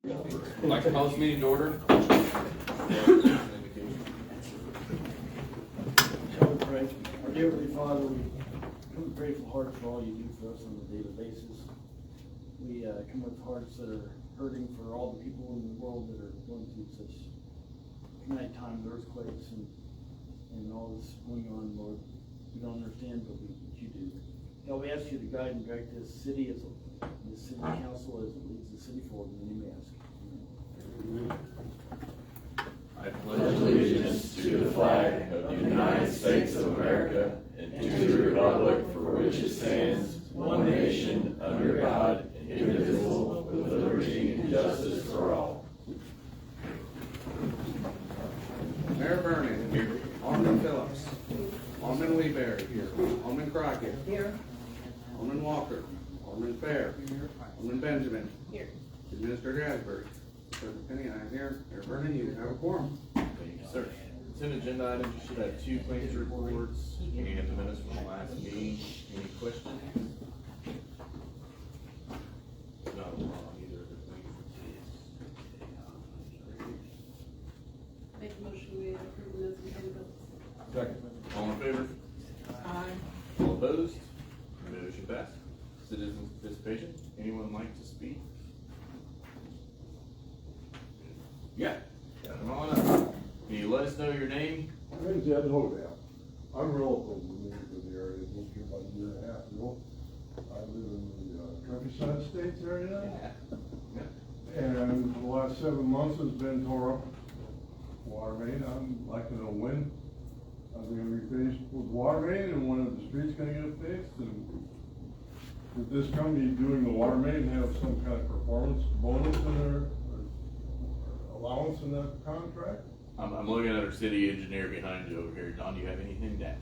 I'd like to call this meeting to order. Shall we pray? Our dear Heavenly Father, we come with grateful hearts for all you do for us on a daily basis. We come with hearts that are hurting for all the people in the world that are going through such traumatic times, earthquakes, and all this going on, Lord. We don't understand, but you do. God, we ask you to guide and direct this city as the city council as it leads the city forward. In your name we ask. Amen. I pledge allegiance to the flag of the United States of America and to the republic for which it stands, one nation, under God, indivisible, with liberty and justice for all. Mayor Vernon. Here. Alderman Phillips. Alderman Weeberry. Here. Alderman Crockett. Here. Alderman Walker. Alderman Fair. Alderman Benjamin. Here. Administrator Asbury. President Penny, I am here. Mayor Vernon, you have a quorum. Thank you, sir. Consent agenda items, you should have 2 claims reports. Any of the minutes from the last meeting. Any questions? Not on either of the claims. Make a motion we approve the minutes and pay the bills. Second. All in favor? Aye. All opposed? Motion passed. Citizen participation. Anyone like to speak? Yeah. Come on up. Can you let us know your name? My name's Ed Hodell. I'm relatively new to the area, moved here about a year and a half ago. I live in the countryside states area, and the last 7 months has been tore up water main. I'm like to know when I'm gonna be finished with water main and when the street's gonna get fixed. And with this company doing the water main have some kind of performance bonus in their allowance in that contract? I'm looking at our city engineer behind you over here. Don, do you have anything to add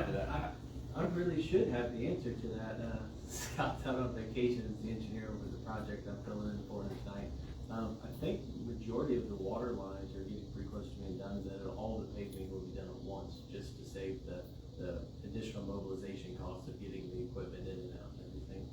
to that? I really should have the answer to that. Scott's out on vacation as the engineer over the project I'm filling in for tonight. I think the majority of the water lines are getting pretty close to being done, that all the paving will be done at once, just to save the additional mobilization costs of getting the equipment in and out and everything.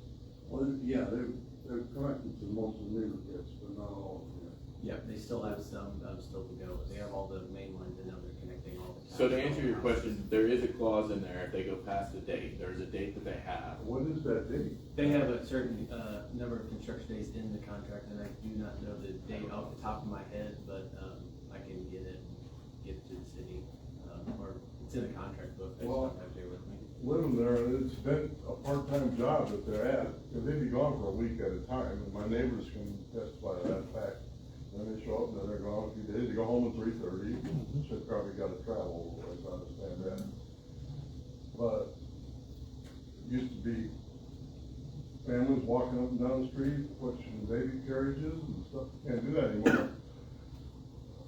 Well, yeah, they're connected to most of the neighborhoods, but not all of them. Yeah, they still have some still to go. They have all the main lines and now they're connecting all the. So to answer your question, there is a clause in there if they go past the date. There's a date that they have. What is that date? They have a certain number of construction days in the contract, and I do not know the date off the top of my head, but I can get it to the city, or it's in the contract book. I just don't have it here with me. Living there, it's been a part-time job that they're at, because they'd be gone for a week at a time, and my neighbors can testify to that fact. Then they show up, and then they're gone a few days, they go home at 3:30, should probably gotta travel, as I understand that. But, it used to be families walking up and down the street, pushing baby carriages and stuff, can't do that anymore.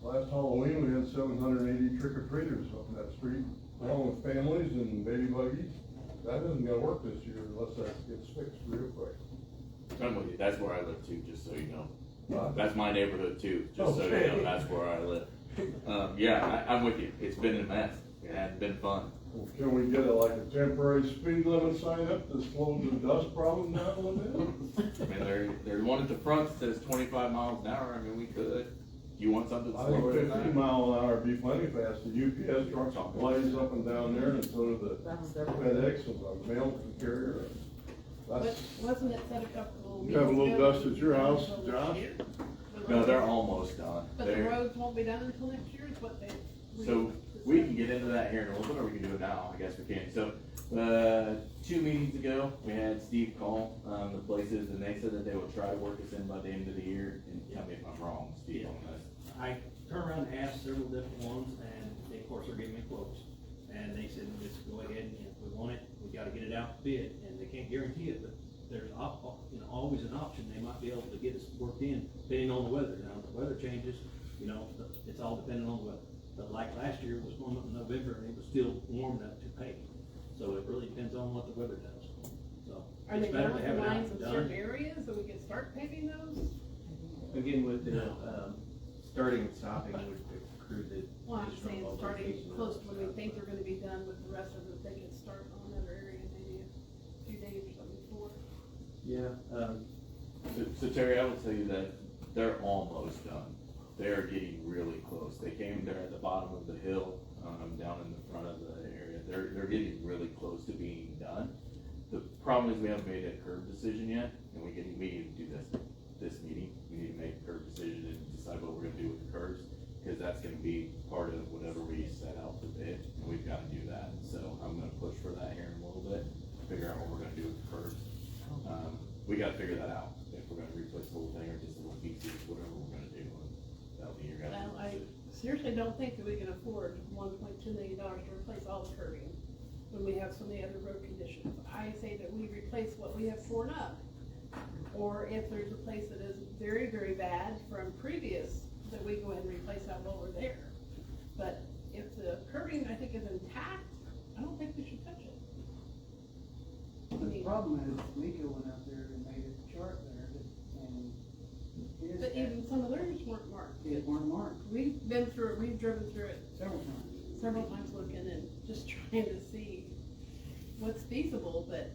Last Halloween, we had 780 trick-or-treaters up in that street, along with families and baby buggies. That isn't gonna work this year unless that gets fixed real quick. I'm with you. That's where I live too, just so you know. That's my neighborhood too, just so you know. That's where I live. Yeah, I'm with you. It's been a mess. It hasn't been fun. Well, can we get a temporary speed limit sign up to slow the dust problem down a little bit? I mean, there's one at the front that says 25 miles an hour. I mean, we could. Do you want something I slower think than 50 that? mile an hour would be plenty fast. The UPS trucks blaze up and down there, and so do the FedEx and the mail carrier. Wasn't it set a couple? You have a little weeks ago? dust at your house, Until this Josh? year? No, they're almost done. But the roads won't be done until next year, is what they. So we can get into that here in a little bit, or we can do it now. I guess we can. So 2 meetings ago, we had Steve call the places, and they said that they would try to work us in by the end of the year. And tell me if I'm wrong, Steve, on this. I turned around and asked several different ones, and they, of course, are giving me quotes. And they said, just go ahead, and if we want it, we gotta get it out to bid, and they can't guarantee it, but there's always an option. They might be able to get us worked in, depending on the weather. Now, if the weather changes, it's all dependent on the weather. But like last year, it was going up in November, and it was still warm enough to pave. So it really depends on what the weather does. So Are they it's better done to with have the it out lines in and certain done. areas, so we can start paving those? Again, with the starting and stopping would accrue the. Well, I'm saying additional starting mobilization close to around when we stuff. think they're gonna be done with the rest of it, they can start on another area maybe a few days or something before. Yeah, So Terry, I will tell you that they're almost done. They're getting really close. They came there at the bottom of the hill, down in the front of the area. They're getting really close to being done. The problem is we haven't made a curb decision yet, and we need to do this meeting. We need to make a curb decision and decide what we're gonna do with the curbs, because that's gonna be part of whatever we set out for bid, and we've gotta do that. So I'm gonna push for that here in a little bit, figure out what we're gonna do with the curbs. We gotta figure that out, if we're gonna replace the whole thing or just little pieces, whatever we're gonna do. That'll be your guys' Well, I decision. seriously don't think that we can afford $1.2 million to replace all the curbing when we have so many other road conditions. I say that we replace what we have torn up. Or if there's a place that is very, very bad from previous, that we go ahead and replace that while we're there. But if the curbing, I think, is intact, I don't think we should touch it. I The mean, problem is, Mika went out there and made a chart there, and but even some of theirs weren't marked. it weren't marked We've been through it, we've driven through it several times. several times looking and just trying to see what's feasible, but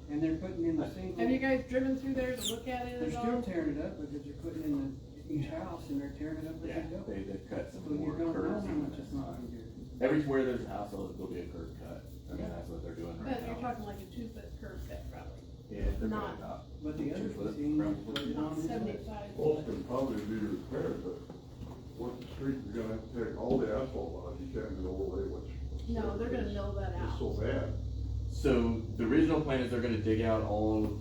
And they're putting in the single. have you guys driven through there to look at it They're at still all? tearing it up because they're putting in each house and they're tearing it up as Yeah, they go. they've cut some So you more don't know curbs. how in much that it's not side. gonna do. Everywhere there's a house, there'll be a curb cut. I mean, that's what they're doing right But now. you're talking like a 2-foot curb cut probably, Yeah, they're not- going up. But the other 2 foot, machine probably. was not on his way. 75. Both can probably be repaired, but what the street, you're gonna have to take all the asphalt out, you can't do overlay what's. No, they're gonna mill that It's out. so bad. So the original plan is they're gonna dig out all,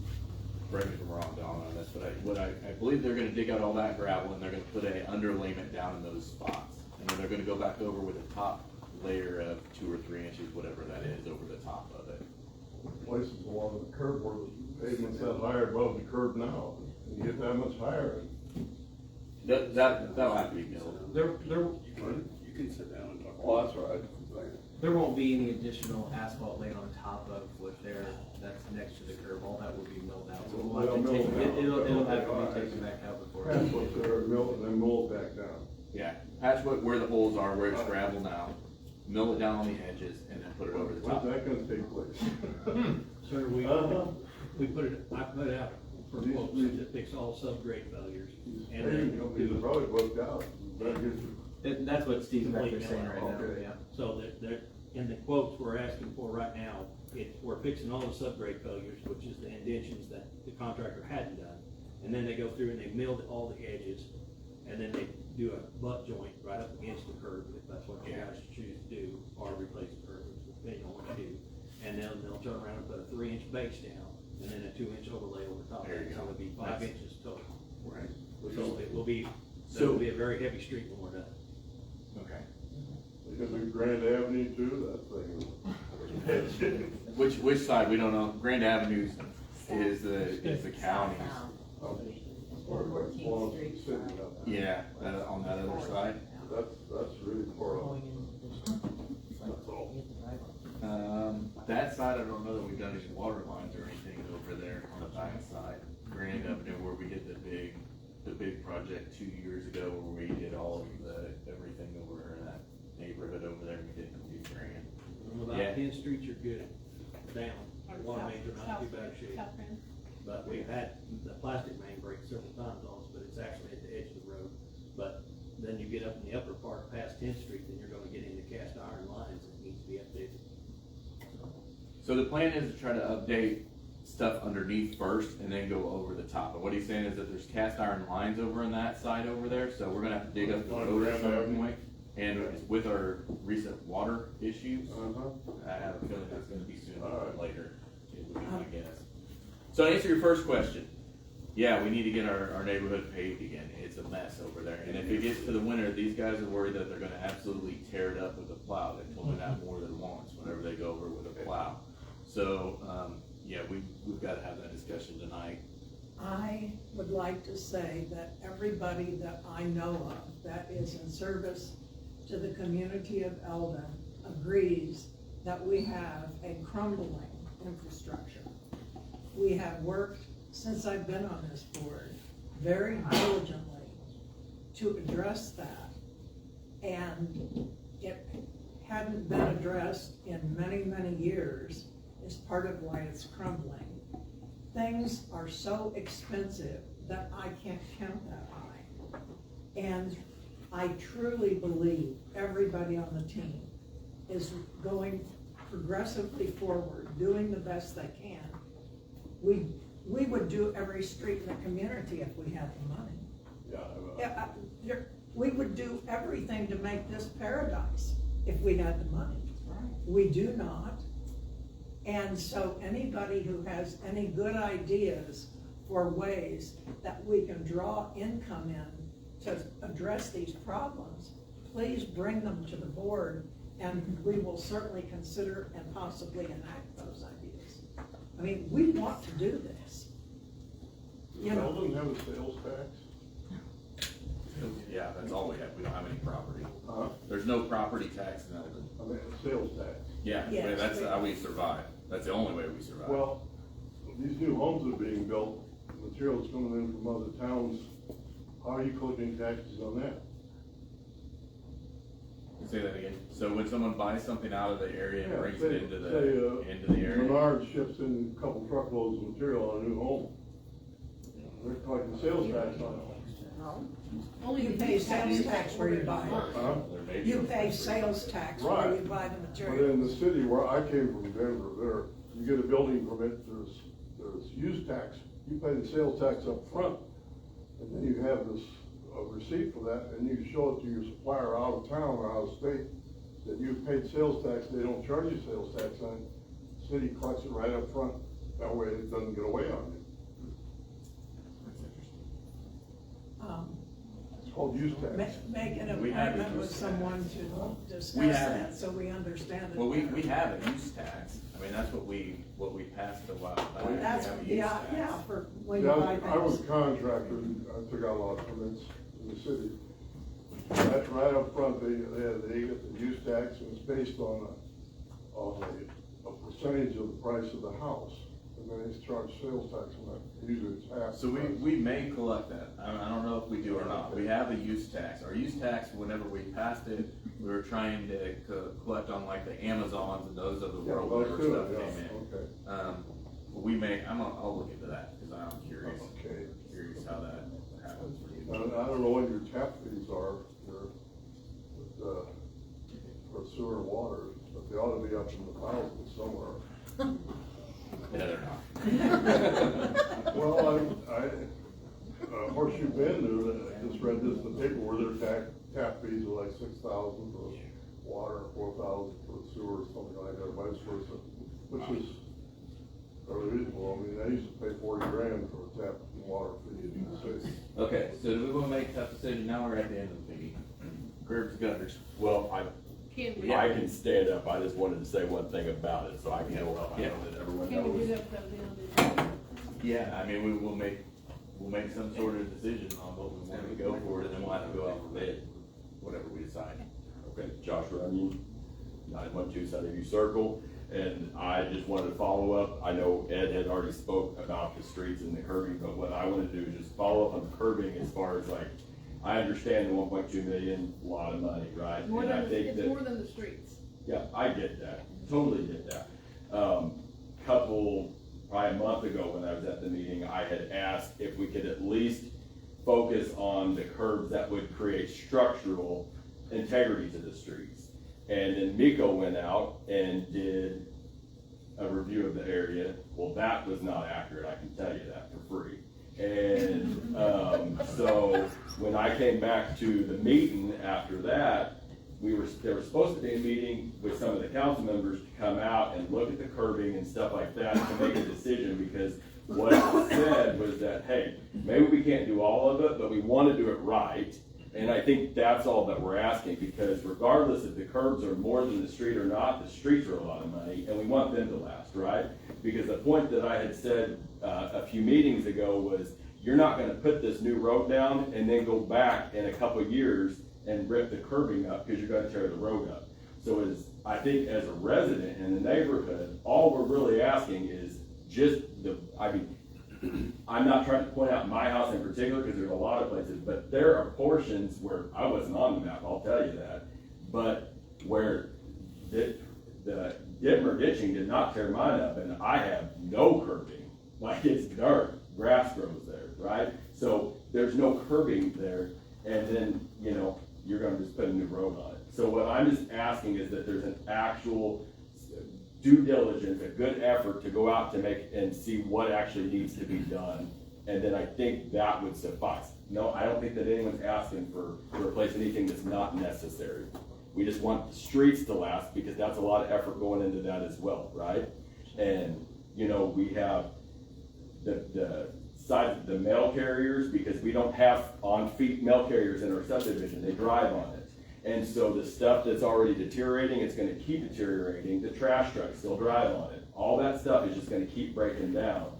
correct me if I'm wrong, Don, on this, but I believe they're gonna dig out all that gravel and they're gonna put a underlayment down in those spots. And then they're gonna go back over with a top layer of 2 or 3 inches, whatever that is, over the top of it. Places along the curb where the pavement's that higher above the curb now, and you get that much higher. That'll have to be milled. You can sit down and talk. Oh, that's right. There won't be any additional asphalt laid on top of what that's next to the curb, all that will be milled out. So we'll have to They'll take, mill it out. it'll have to be taken back out before. That's what's there, mill it, then mill it back down. Yeah, patch where the holes are, where it's gravel now, mill it down on the edges, and then put it over the When's top. that gonna take place? Sir, we put it, I put out for These- quotes these- to fix all subgrade failures. And Paving then companies are probably booked out. That gives you. That's what Steve's back there saying right now, Okay. yeah. So that, in the quotes we're asking for right now, we're fixing all the subgrade failures, which is the indentions that the contractor hadn't done. And then they go through and they milled all the edges, and then they do a butt joint right up against the curb, if that's what you guys choose to do, or replace the curb, depending on what you do. And then they'll turn around and put a 3-inch base down, and then a 2-inch overlay over top of There you it, so go. it'll be 5 inches total. Right. So it will be, So- it'll be a very heavy street when we're done. Okay. You can do Grand Avenue too, that thing. Which side, we don't know, Grand Avenue is the county's. Or like, well, sitting up. Yeah, on that other side. That's really far off. That's all. That side, I don't know that we've done any water lines or anything over there on the back side. Grand Avenue, where we did the big project 2 years ago, where we did all of everything over in that neighborhood over there, we did the new Grand. About Yeah. 10 streets are good, down, Or water south- mains are not too bad shape. South Grand. But we've had the plastic main break several times on us, but it's actually at the edge of the road. But then you get up in the upper part past 10th Street, then you're gonna get into cast iron lines that needs to be updated. So the plan is to try to update stuff underneath first and then go over the top. But what he's saying is that there's cast iron lines over in that side over there, so we're gonna have to dig up the road at some point. And with our recent water issues, I have a feeling that's gonna be sooner or later, it would be my guess. So to answer your first question, yeah, we need to get our neighborhood paved again. It's a mess over there. And if it gets to the winter, these guys are worried that they're gonna absolutely tear it up with a plow. They told me that more than once, whenever they go over with a plow. So, yeah, we've gotta have that discussion tonight. I would like to say that everybody that I know of that is in service to the community of Eldon agrees that we have a crumbling infrastructure. We have worked, since I've been on this board, very diligently to address that. And it hadn't been addressed in many, many years, is part of why it's crumbling. Things are so expensive that I can't count that high. And I truly believe everybody on the team is going progressively forward, doing the best they can. We would do every street in the community if we had the money. Yeah, We would do everything to make this paradise if we had the money. We do not. And so anybody who has any good ideas for ways that we can draw income in to address these problems, please bring them to the board, and we will certainly consider and possibly enact those ideas. I mean, we want to do this. does Eldon have a sales tax? Yeah, that's all we have. We don't have any property. Huh? There's no property tax in Eldon. I mean, a sales tax. Yeah, Yes, that's how we survive. That's the only way we survive. Well, these new homes that are being built, materials coming in from other towns, how are you collecting taxes on that? Say that again. So when someone buys something out of the area and Yeah, brings say- it into say, the area. Menard ships in a couple truckloads of material on a new home. They're collecting sales tax on it. Only You the pay use tax sales tax where you buy it. Huh? There may be You some pay places. sales tax Right. where you buy the But material. in the city where I came from, Denver, there, you get a building permit, there's use tax. You pay the sales tax up front, and then you have this, receipt for that, and you show it to your supplier out of town or out of state, that you've paid sales tax, they don't charge you sales tax on it. The city collects it right up front, that way it doesn't get away on you. It's called use tax. Make an We have appointment a with use someone tax. to discuss We have that, it. so we understand it. Well, we better. have a use tax. I mean, that's what we passed a while back. We That's, have a use yeah, tax. yeah, for when you Yeah, buy I was a things. contractor, and I took out a lot of permits in the city. Right up front, they get the use tax, and it's based on a percentage of the price of the house. And then they charge sales tax on that, usually it's half. So the price. we may collect that. I don't know if we do or not. We have a use tax. Our use tax, whenever we passed it, we were trying to collect on like the Amazons and those of the Yeah, world those where too, stuff yeah, came in. okay. We may, I'll look into that, because I'm curious. Okay. Curious how that happens for you. I don't know what your tap fees are, for sewer and water, but they ought to be up in the thousands somewhere. Yeah, they're not. Well, Horseshoe Bend, I just read this in the paper where their tap fees are like 6,000 for water, 4,000 for sewer, or something like that, vice versa, which is fairly reasonable. I mean, I used to pay 40 grand for a tap and water fee in the city. Okay, so do we want to make a tough decision now or at the end of the meeting? Curbs, gutters. Well, Can we, I can stand up, I just wanted to say one thing about it, so I can go up, I Yeah. know that everyone can we do knows. that without being on the agenda? Yeah, I mean, we'll make some sort of decision on what we want to go for, and then we'll have to go out for bid, whatever we decide. Okay, Josh Runyon, 912 Southview Circle, and I just wanted to follow up. I know Ed had already spoke about the streets and the curbing, but what I want to do is just follow up on the curbing as far as like, I understand the 1.2 million, a lot of money, right? More And I than, think it's that- more than the streets. Yeah, I get that, totally get that. Probably a month ago when I was at the meeting, I had asked if we could at least focus on the curbs that would create structural integrity to the streets. And then Miko went out and did a review of the area. Well, that was not accurate, I can tell you that for free. And, so when I came back to the meeting after that, there was supposed to be a meeting with some of the council members to come out and look at the curbing and stuff like that to make a decision, because what it said was that, hey, maybe we can't do all of it, but we want to do it right. And I think that's all that we're asking, because regardless if the curbs are more than the street or not, the streets are a lot of money, and we want them to last, right? Because the point that I had said a few meetings ago was, you're not gonna put this new road down and then go back in a couple of years and rip the curbing up, because you're gonna tear the road up. So I think as a resident in the neighborhood, all we're really asking is just I'm not trying to point out my house in particular, because there's a lot of places, but there are portions where I wasn't on the map, I'll tell you that, but where the Ditmer ditching did not tear mine up, and I have no curbing, like it's dirt, grass grows there. right? So there's no curbing there, and then, you know, you're gonna just put a new road on it. So what I'm just asking is that there's an actual due diligence, a good effort to go out to make and see what actually needs to be done. And then I think that would suffice. No, I don't think that anyone's asking to replace anything that's not necessary. We just want the streets to last, because that's a lot of effort going into that as well, right? And, you know, we have the size of the mail carriers, because we don't have on-feet mail carriers in our subdivision, they drive on it. And so the stuff that's already deteriorating, it's gonna keep deteriorating, the trash trucks still drive on it. All that stuff is just gonna keep breaking down.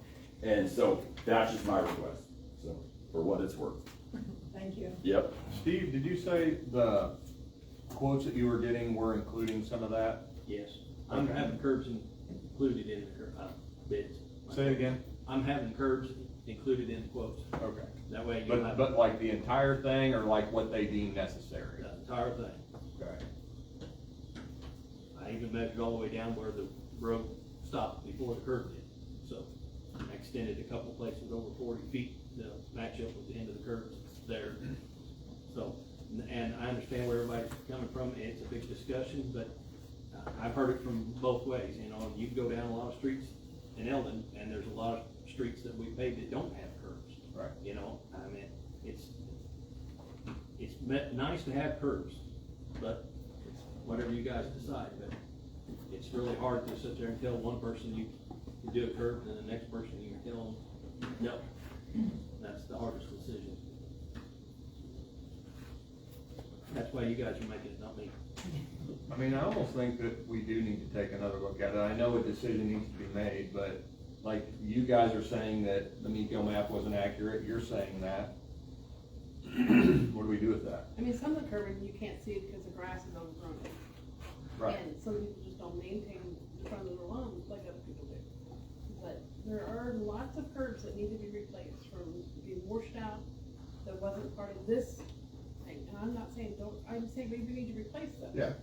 And so that's just my request, so, for what it's worth. Thank you. Yep. Steve, did you say the quotes that you were getting were including some of that? Yes, I'm having curbs included in the bids. Say it again? I'm having curbs included in the quotes. Okay. That way you have But like the entire thing, or like what they deem necessary? the entire thing. Okay. I even measured all the way down where the road stopped before the curb did. So I extended a couple places over 40 feet to match up with the end of the curbs there. So, and I understand where everybody's coming from. It's a big discussion, but I've heard it from both ways. You know, you can go down a lot of streets in Eldon, and there's a lot of streets that we paved that don't have curbs. Right. You know, I mean, it's nice to have curbs, but it's whatever you guys decide. But it's really hard to sit there and tell one person you can do a curb, and then the next person you can tell them no. That's the hardest decision. That's why you guys are making it, not me. I mean, I almost think that we do need to take another look at it. I know a decision needs to be made, but like you guys are saying that the MECO map wasn't accurate, you're saying that. What do we do with that? I mean, some of the curbing, you can't see it because the grass is overgrown. Right. And some people just don't maintain the front of their lawn like other people do. But there are lots of curbs that need to be replaced from being washed out, that wasn't part of this thing. And I'm not saying I'm saying we need to replace them. Yeah.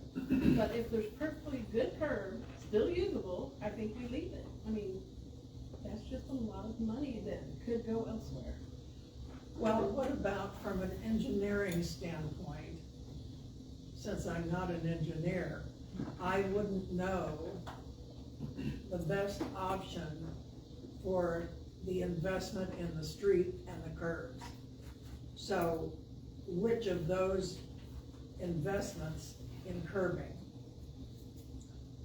But if there's perfectly good curb, still usable, I think we leave it. I mean, that's just a lot of money that could go elsewhere. Well, what about from an engineering standpoint? Since I'm not an engineer, I wouldn't know the best option for the investment in the street and the curbs. So which of those investments in curbing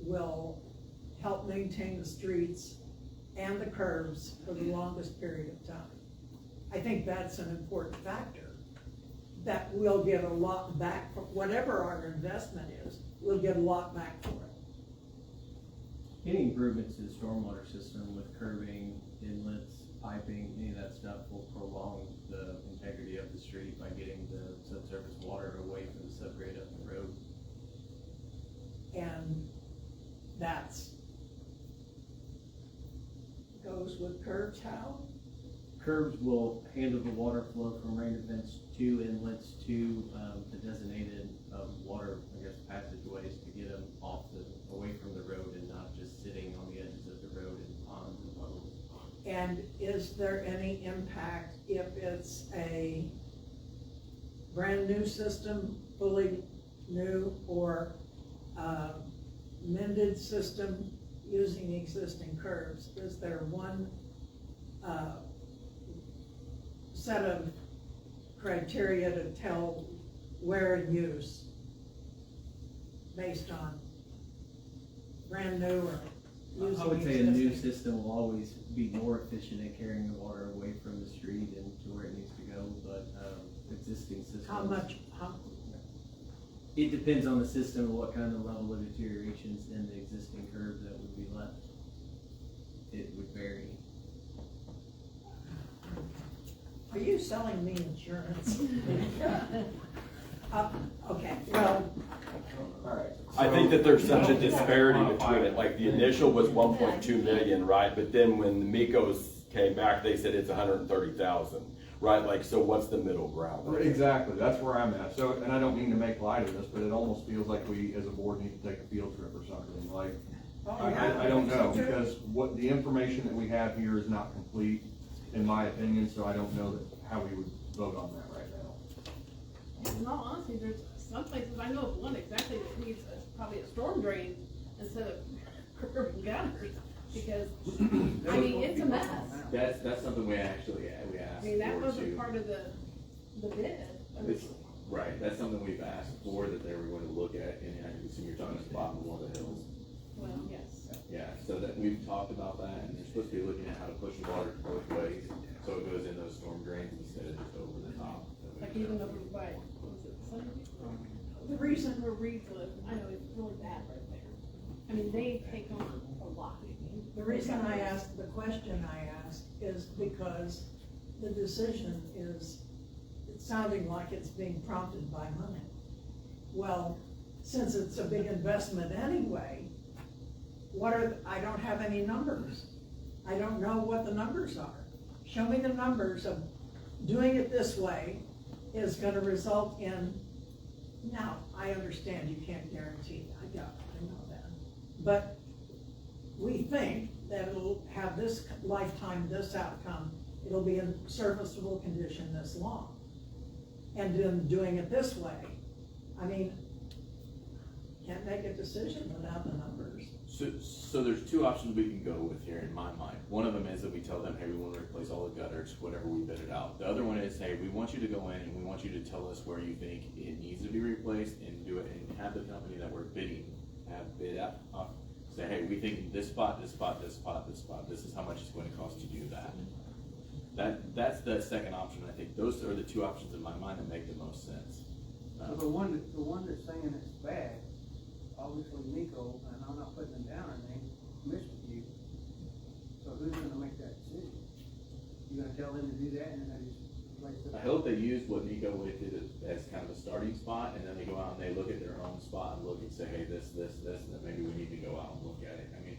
will help maintain the streets and the curbs for the longest period of time? I think that's an important factor, that we'll get a lot back for whatever our investment is, we'll get a lot back for it. Any improvements to the stormwater system with curbing, inlets, piping, any of that stuff will prolong the integrity of the street by getting the subsurface water away from the subgrade up the road. And that's goes with curbs how? Curbs will handle the water flow from rain events to inlets to the designated water, I guess, passageways to get them away from the road and not just sitting on the edges of the road in ponds and puddles. And is there any impact if it's a brand new system, fully new, or mended system using existing curbs? Is there one set of criteria to tell wear and use based on brand new or using I would say a new existing? system will always be more efficient at carrying the water away from the street and to where it needs to go, but existing systems. How much, It depends on the system and what kind of level of deterioration is in the existing curb that would be left. It would vary. are you selling me insurance? Okay, well, I think that there's such a disparity between it, like the initial was 1.2 million, right? But then when the MECOs came back, they said it's 130,000, right? Like, so what's the middle ground? Exactly, that's where I'm at. So, and I don't mean to make light of this, but it almost feels like we, as a board, need to take a field trip or something, like, I don't know, because what the information that we have here is not complete. in my opinion, so I don't know how we would vote on that right now. In all honesty, there's some places, I know of one exactly that needs probably a storm drain instead of curb and gutters, because, I mean, it's a mess. That's something we asked I mean, that for wasn't too. part of the bid. Right, that's something we've asked for, that they were going to look at, and I can assume you're talking about the bottom of one of the hills. Well, yes. Yeah, so that, we've talked about that, and they're supposed to be looking at how to push the water both ways, so it goes in those storm drains instead of just over the top. Like even over by, was it Sunday? The reason, Where Reed's live, I know it's really bad right there. I mean, they take on a lot. the reason I asked the question I asked is because the decision is, it's sounding like it's being prompted by money. Well, since it's a big investment anyway, I don't have any numbers. I don't know what the numbers are. Show me the numbers of doing it this way is gonna result in, now, I understand you can't guarantee, I know that. But we think that it'll have this lifetime, this outcome, it'll be in serviceable condition this long. And then doing it this way, I mean, can't make a decision without the numbers. So there's two options we can go with here in my mind. One of them is that we tell them, hey, we want to replace all the gutters, whatever we bid it out. The other one is, hey, we want you to go in and we want you to tell us where you think it needs to be replaced and do it, and have the company that we're bidding, have bid up, say, hey, we think this spot, this spot, this spot, this spot, this is how much it's going to cost to do that. That's the second option. I think those are the two options in my mind that make the most sense. So the one that's saying it's bad, obviously Nico, and I'm not putting them down or anything, missed with you. So who's gonna make that decision? You gonna tell them to do that and then they just replace it? I hope they use what Nico Wick did as kind of a starting spot, and then they go out and they look at their own spot and look and say, hey, this, and then maybe we need to go out and look at it. I mean,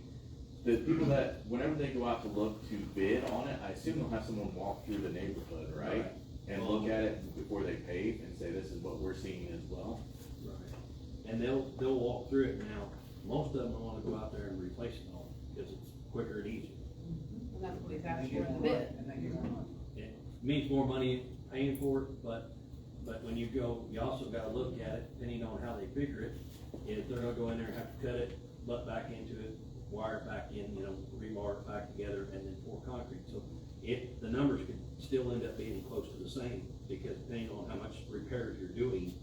the people that, whenever they go out to look to bid on it, I assume they'll have someone walk through the neighborhood, right? And look at it before they pave and say, this is what we're seeing as well. Right. And they'll walk through it now. Most of them don't wanna go out there and replace it all, because it's quicker and easier. And that's what we've And asked they for get in more the money, bid. and they get more money. It means more money paying for it, but when you go, you also gotta look at it, depending on how they figure it. If they're gonna go in there and have to cut it, butt back into it, wire it back in, rebar it back together, and then pour concrete. So the numbers could still end up being close to the same, because depending on how much repairs you're doing,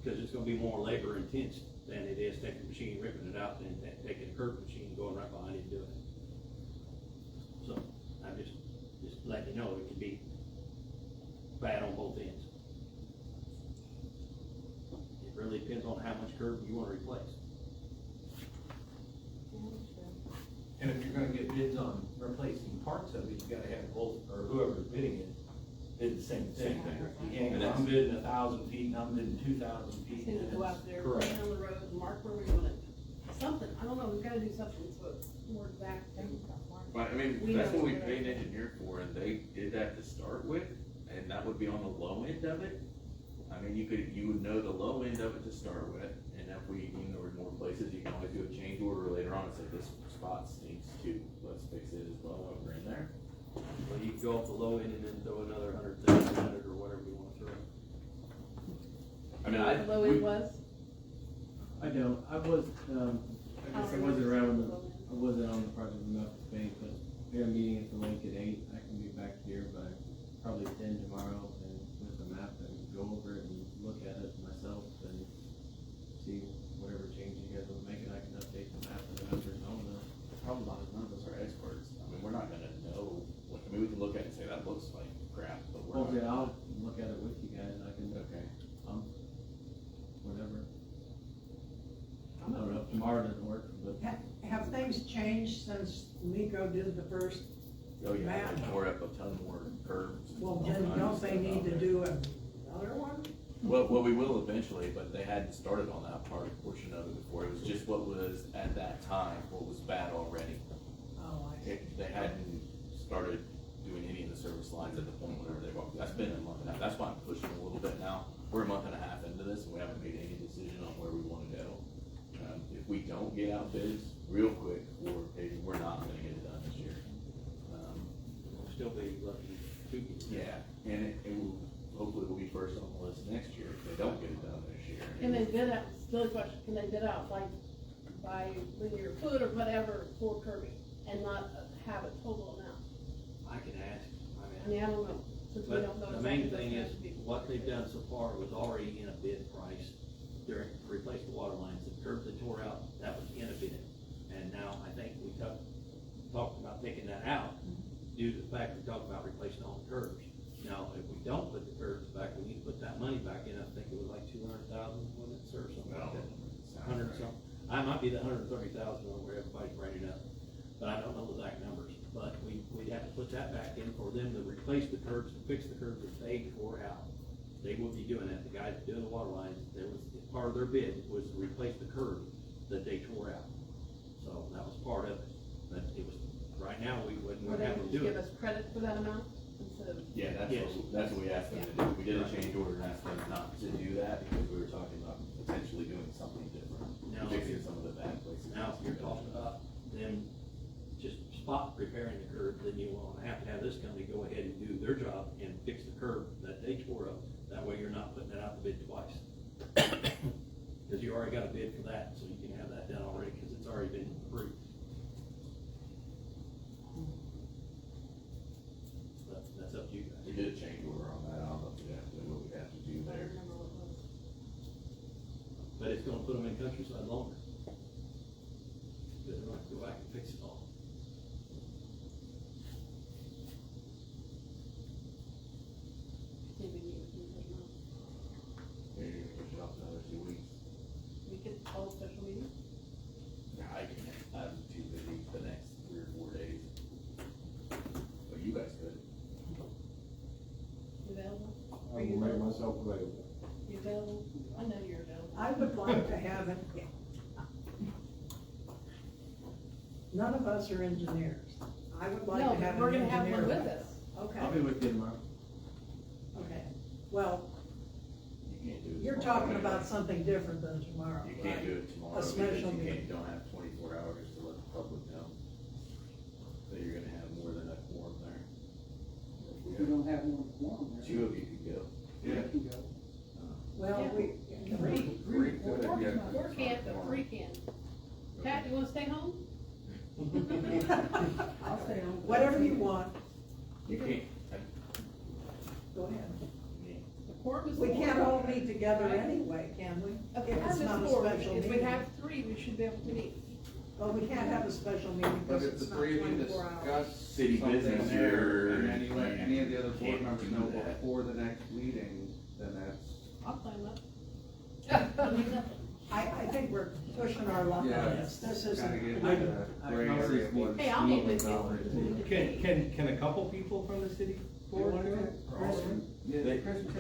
because it's gonna be more labor intense than it is taking a machine, ripping it out, and taking a curb machine, going right behind it and doing it. So, I'm just letting you know, it can be bad on both ends. It really depends on how much curb you wanna replace. And if you're gonna get bids on replacing parts of it, you gotta have both, or whoever's bidding it, bid the same thing. Same thing. You can't go, I'm bidding 1,000 feet, and I'm bidding 2,000 feet. Just need to go out there, put Correct. it on the road, and mark where we want it. Something, I don't know, we've gotta do something so it's more exact. But I mean, We that's know what we what paid it an is. engineer for, and they did that to start with, and that would be on the low end of it. I mean, you would know the low end of it to start with, and if there were more places, you can always do a change order later on and say, this spot stinks too, let's fix it as well while we're in there. Well, you can go off the low end and then throw another 100,000 at it, or whatever you wanna throw. I mean, What the low end was? I don't, I guess I wasn't around, I wasn't on the project enough to pay, but we have a meeting at the lake at 8, I can be back here by probably 10 tomorrow, and with the map and go over it and look at it myself and see whatever changes you guys will make, and I can update the map and the numbers and all that. the problem is none of us are experts, I mean, we're not gonna know, we can look at it and say, that looks like crap, but we're Okay, not. I'll look at it with you guys, I can, Okay. whatever. I don't know if tomorrow doesn't work, but Have things changed since Nico did the first? Oh, yeah, Map. they tore up a ton more curbs. and Well, all then kinds of don't they stuff need out to there. do another one? Well, we will eventually, but they hadn't started on that portion of it before. It was just what was at that time, what was bad already. Oh, I see. They hadn't started doing any of the service lines at the point whenever they walked. That's been a month and a half. That's why I'm pushing a little bit now. We're a month and a half into this and we haven't made any decision on where we wanna go. If we don't get out bids real quick for paving, we're not gonna get it done this year. We'll still be lucky Can they bid out, still a question, can they bid out like by linear foot or whatever for curbing and not have a total amount? I can ask, I mean, I don't know, since we don't know. but the main exactly thing what's is, going to be. what they've done so far was already in a bid price during, to replace the water lines, the curbs they tore out, that was in a bid. And now, I think we talked about taking that out, due to the fact we talked about replacing all the curbs. Now, if we don't put the curbs back, we need to put that money back in, I think it was like 200,000, wasn't it, sir, or something like that? 100 something, I might be the 130,000 where everybody's writing up, but I don't know the exact numbers. But we'd have to put that back in for them to replace the curbs, to fix the curbs that they tore out. They will be doing that, the guys doing the water lines, there was, part of their bid was to replace the curb that they tore out. So that was part of it, but it was, right now, we wouldn't Would they have to just do give it. us credit for that amount instead of? Yeah, Yes. that's what we asked them to do. We did a change order and asked them not to do that because we were talking about potentially doing something different. Now, Fixing some of the bad places. Now, if you're talking about them just spot repairing the curb, then you will have to have this company go ahead and do their job and fix the curb that they tore up. That way you're not putting it out to bid twice. Cause you already got a bid for that, so you can have that done already, cause it's already been approved. But that's up to you We guys. did a change order on that. I don't know if we have to, what we have to do I don't there. remember what it was. But it's gonna put them in countryside longer. Cause they're gonna have to go back and fix it all. See if we can do that now. Maybe we push it off another 2 weeks. We could call a special meeting. I can't, I'm too busy the next 3 or 4 days. But you guys could. You available? I will make myself available. You available? I know you're available. I would like to have it. None of us are engineers. I would like No, to but have we're an gonna have engineer. one with us. Okay, I'll be with you tomorrow. okay. Well, You can't do it you're tomorrow talking anyway. about something different than tomorrow, You right? can't do it tomorrow A because special you meeting. can't, don't have 24 hours to let the public know that you're gonna have more than a quorum there. If you don't have one quorum there. 2 of you could go. You can go. Well, Yeah. we, Three could, yeah. Four can't, but three can. Pat, you wanna stay home? I'll stay on. whatever you want, You can't. go ahead. The quorum is We four. can't all meet together Right. anyway, can we? A If it's quorum not a is four. special If we meeting. have three, we should be able to meet. Well, we can't have a special meeting But because if the it's not three of you 24 hours. discuss City something business, there, you're- and then you let any of the other board can't members do know that. before the next meeting, then that's. I'll climb up. I think we're pushing our luck on Yeah, this. This Kinda isn't. get I- into the gray area of what. Hey, I'll meet with you. Can a couple people from the city board do it? Or all of them?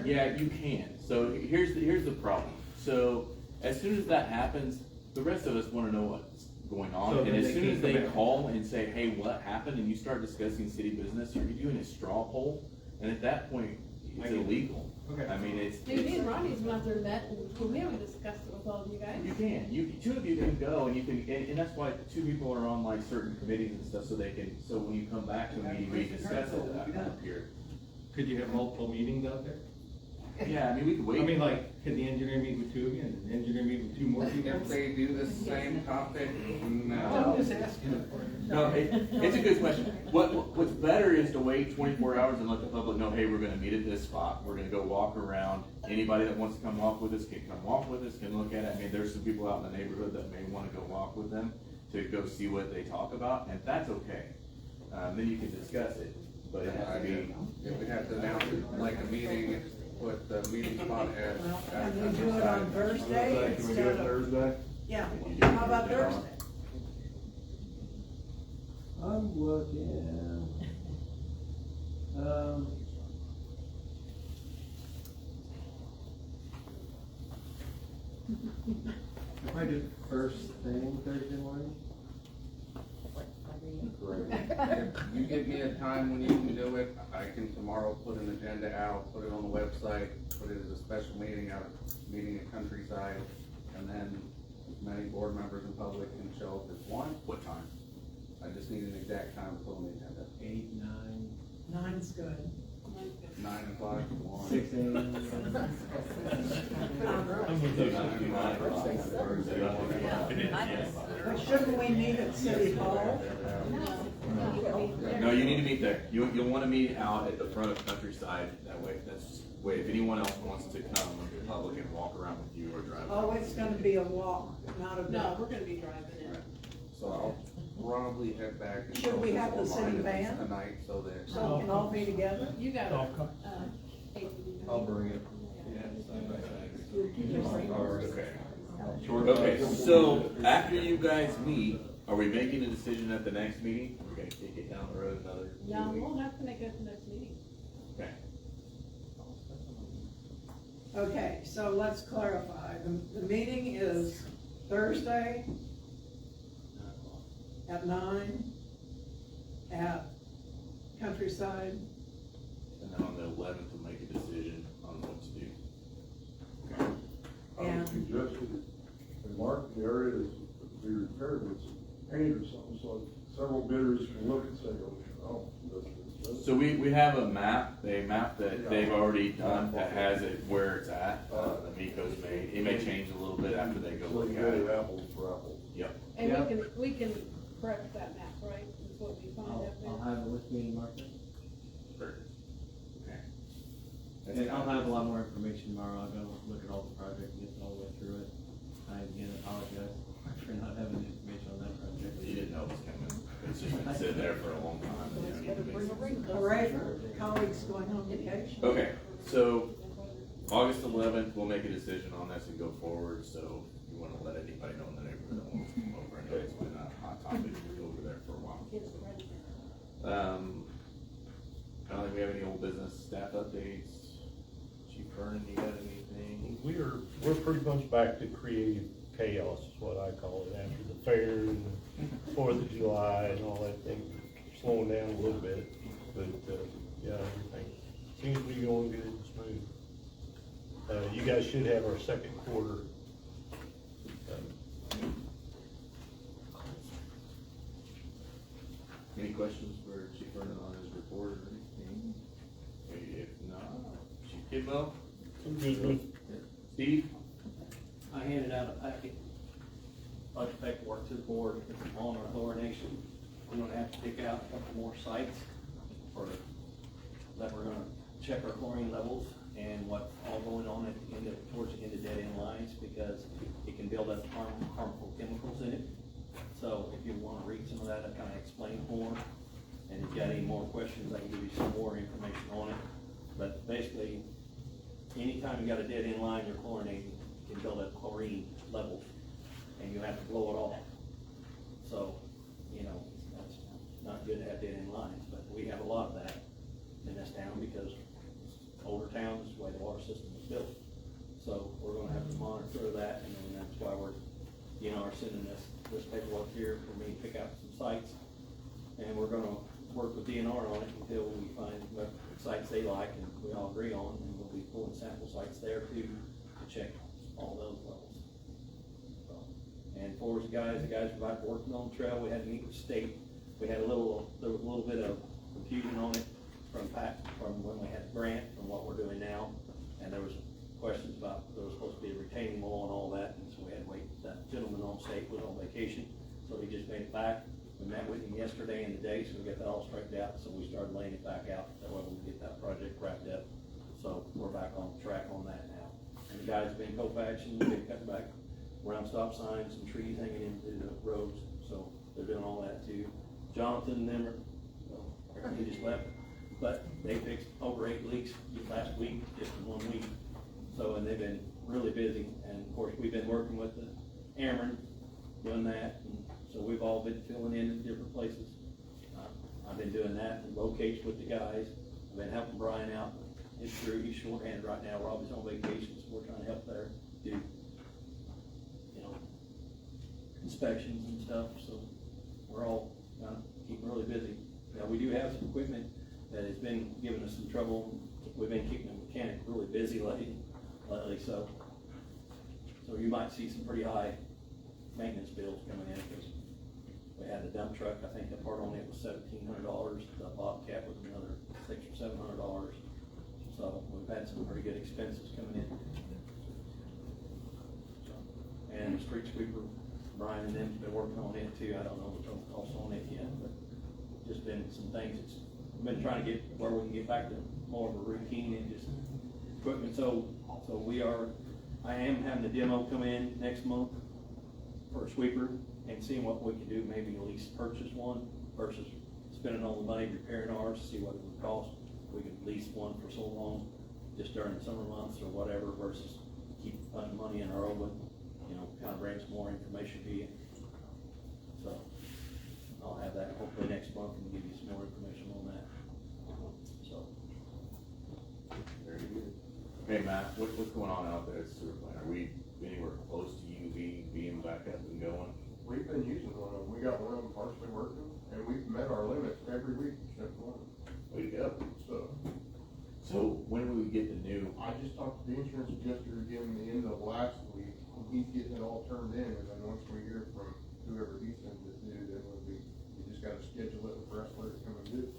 Yeah, you can. So here's the problem. So as soon as that happens, the rest of us wanna know what's going on. So And then as they soon can't as they come in. call and say, hey, what happened? And you start discussing city business, you're doing a straw poll. And at that point, I it's get it. illegal. Okay. I mean, it's. Dude, me and Ronnie's went out there and met, and we haven't discussed it with all of you guys. You can, two of you can go and you can, and that's why 2 people are on like certain committees and stuff, so they can, so when you come back to a meeting, we discuss it up here. Could you have multiple meetings out there? Yeah, I mean, we could I wait. mean, like, could the engineer meet with 2 of you and the engineer meet with 2 more people? If they do the same topic, I'm no. just asking. No, it's a good question. What's better is to wait 24 hours and let the public know, hey, we're gonna meet at this spot, we're gonna go walk around. Anybody that wants to come walk with us can come walk with us, can look at it. I mean, there's some people out in the neighborhood that may wanna go walk with them to go see what they talk about, and that's okay. Then you can discuss it, but it has to be. If we have to announce it like a meeting, put the meeting spot at. Well, can we do it on Thursday Can we do instead it of, Thursday? yeah, how about Thursday? I'm looking, if I do first thing Thursday morning? If you give me a time when you can do it, I can tomorrow put an agenda out, put it on the website, put it as a special meeting out, meeting at Countryside, and then as many board members and public can show up as one. What time? I just need an exact time to put on the agenda. 8, 9, 9's good. 9 o'clock, 1. 6 a.m. But shouldn't we meet at City Hall? No, you need to meet there. You'll wanna meet out at the front of Countryside, that way, if anyone else wants to come, the public and walk around with you or drive. Oh, it's gonna be a walk, not a. No, we're gonna be driving in. So I'll probably head back. and Should we have the focus on city mine van? Tonight, so that. So we can all be together? You got I'll bring it. Okay, so after you guys meet, are we making a decision at the next meeting? We're gonna kick it down the road another 2 No, weeks? we'll have to make it at the next meeting. Okay. Okay, so let's clarify. The meeting is Thursday at 9 at Countryside. And then on the 11th, we'll make a decision on what to do. I would suggest that mark the area is to be repaired with some paint or something, so several bidders can look and say, oh, this. So we have a map that they've already done that has it where it's at, the Miko's made. It may change a little bit after they go So look you at get it. apples for apples. Yep. And we can correct that map, right? Is what we find up I'll there. have it with me and Martha. Perfect. Okay. And I'll have a lot more information tomorrow. I'll go look at all the project, get all the way through it. I again apologize for not having the information on that project. You didn't know it was coming. It's just been sitting there for a long time. All right, colleagues going on vacation. Okay, so August 11th, we'll make a decision on this and go forward, so you wanna let anybody know in the neighborhood that wants to come over. I know it's been a hot topic over there for a while. I don't think we have any old business staff updates. Chief Vernon, you got anything? We're pretty much back to creative chaos, is what I call it, after the fair and the 4th of July and all that thing, slowing down a little bit, but, yeah, everything seems to be going good and smooth. You guys should have our second quarter. Any questions for Chief Vernon on his report or anything? If not, Chief Kidwell? Steve? I handed out a packet, bunch of paperwork to the board on our chlorination. We're gonna have to pick out a couple more sites that we're gonna check our chlorine levels and what's all going on at the end of, towards the end of dead end lines, because it can build up harmful chemicals in it. So if you wanna read some of that, I kinda explain more, and if you got any more questions, I can give you some more information on it. But basically, anytime you got a dead end line, you're chlorinating, you can build up chlorine levels, and you have to blow it off. So, you know, that's not good to have dead end lines, but we have a lot of that in this town, because older towns, the way the water system is built. So we're gonna have to monitor that, and then that's why we're, sending this paperwork here for me to pick out some sites. And we're gonna work with DNR on it until we find what sites they like and we all agree on, and we'll be pulling sample sites there too, to check all those levels. So, and for the guys about working on the trail, we had to meet with state. We had there was a little bit of confusion on it from when we had the grant from what we're doing now. And there was questions about, there was supposed to be a retaining wall and all that, and so we had to wait. That gentleman on state was on vacation, so he just made it back. We met with him yesterday and today, so we got that all straightened out, so we started laying it back out, that way we can get that project wrapped up. So we're back on track on that now. And the guys been co-patching, they've cut back round stop signs and trees hanging into the roads, so they're doing all that too. Jonathan and them he just left, but they fixed over 8 leaks last week, just in 1 week. So, and they've been really busy, and of course, we've been working with the airmen, doing that, and so we've all been filling in different places. I've been doing that and locates with the guys. I've been helping Brian out. He's shorthanded right now. Robbie's on vacation, so we're trying to help there, do, inspections and stuff, so we're all keeping really busy. Now, we do have some equipment that has been giving us some trouble. We've been keeping the mechanic really busy lately, so you might see some pretty high maintenance bills coming in, because we had the dump truck, I think the part on it was $1,700, the Bobcat was another $600 or $700. So we've had some pretty good expenses coming in. street sweeper, Brian and them, been working on it too. I don't know the total cost on it yet, but just been some things that's, we've been trying to get where we can get back to more of a routine and just equipment. So I am having the demo come in next month for a sweeper and seeing what we can do, maybe at least purchase one versus spending all the money repairing ours, see what it would cost. We could lease one for so long, just during the summer months or whatever, versus keep putting money in our own, kind of bring some more information to you. So, I'll have that hopefully next month and give you some more information on that. So. Very good. Okay, Matt, what's going on out there at sewer plant? Are we anywhere close to you being back up and going? We've been using one of them, we got one of them partially working, and we've met our limits every week except one. Way to go. So, when will we get the new? I just talked to the insurance adjuster again the end of last week, and he's getting it all turned in, and then once we hear from whoever he sends it to, then we just gotta schedule it with Wrestler to come and do it.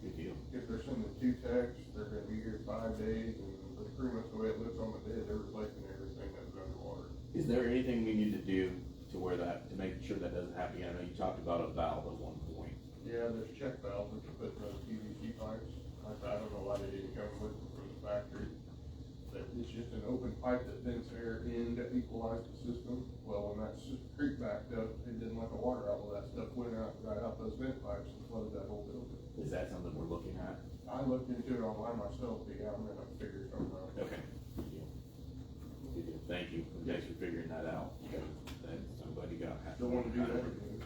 Good deal. If they're sending 2 techs, they're gonna be here 5 days, and pretty much the way it looks on the bid, they're replacing everything that's underwater. Is there anything we need to do to make sure that doesn't happen? I know you talked about a valve at one point. Yeah, there's check valves that you put in those PVC pipes. I don't know why they didn't come with them from the factory. But it's just an open pipe that vents air in to equalize the system. Well, when that creek backed up, it didn't let the water out. Well, that stuff went right out those vent pipes and flooded that whole building. Is that something we're looking at? I looked into it online myself, but yeah, I'm gonna figure something out. Okay. Good deal. Good deal. Thank you. Thanks for figuring that out. I'm glad you got. Don't want to do that again.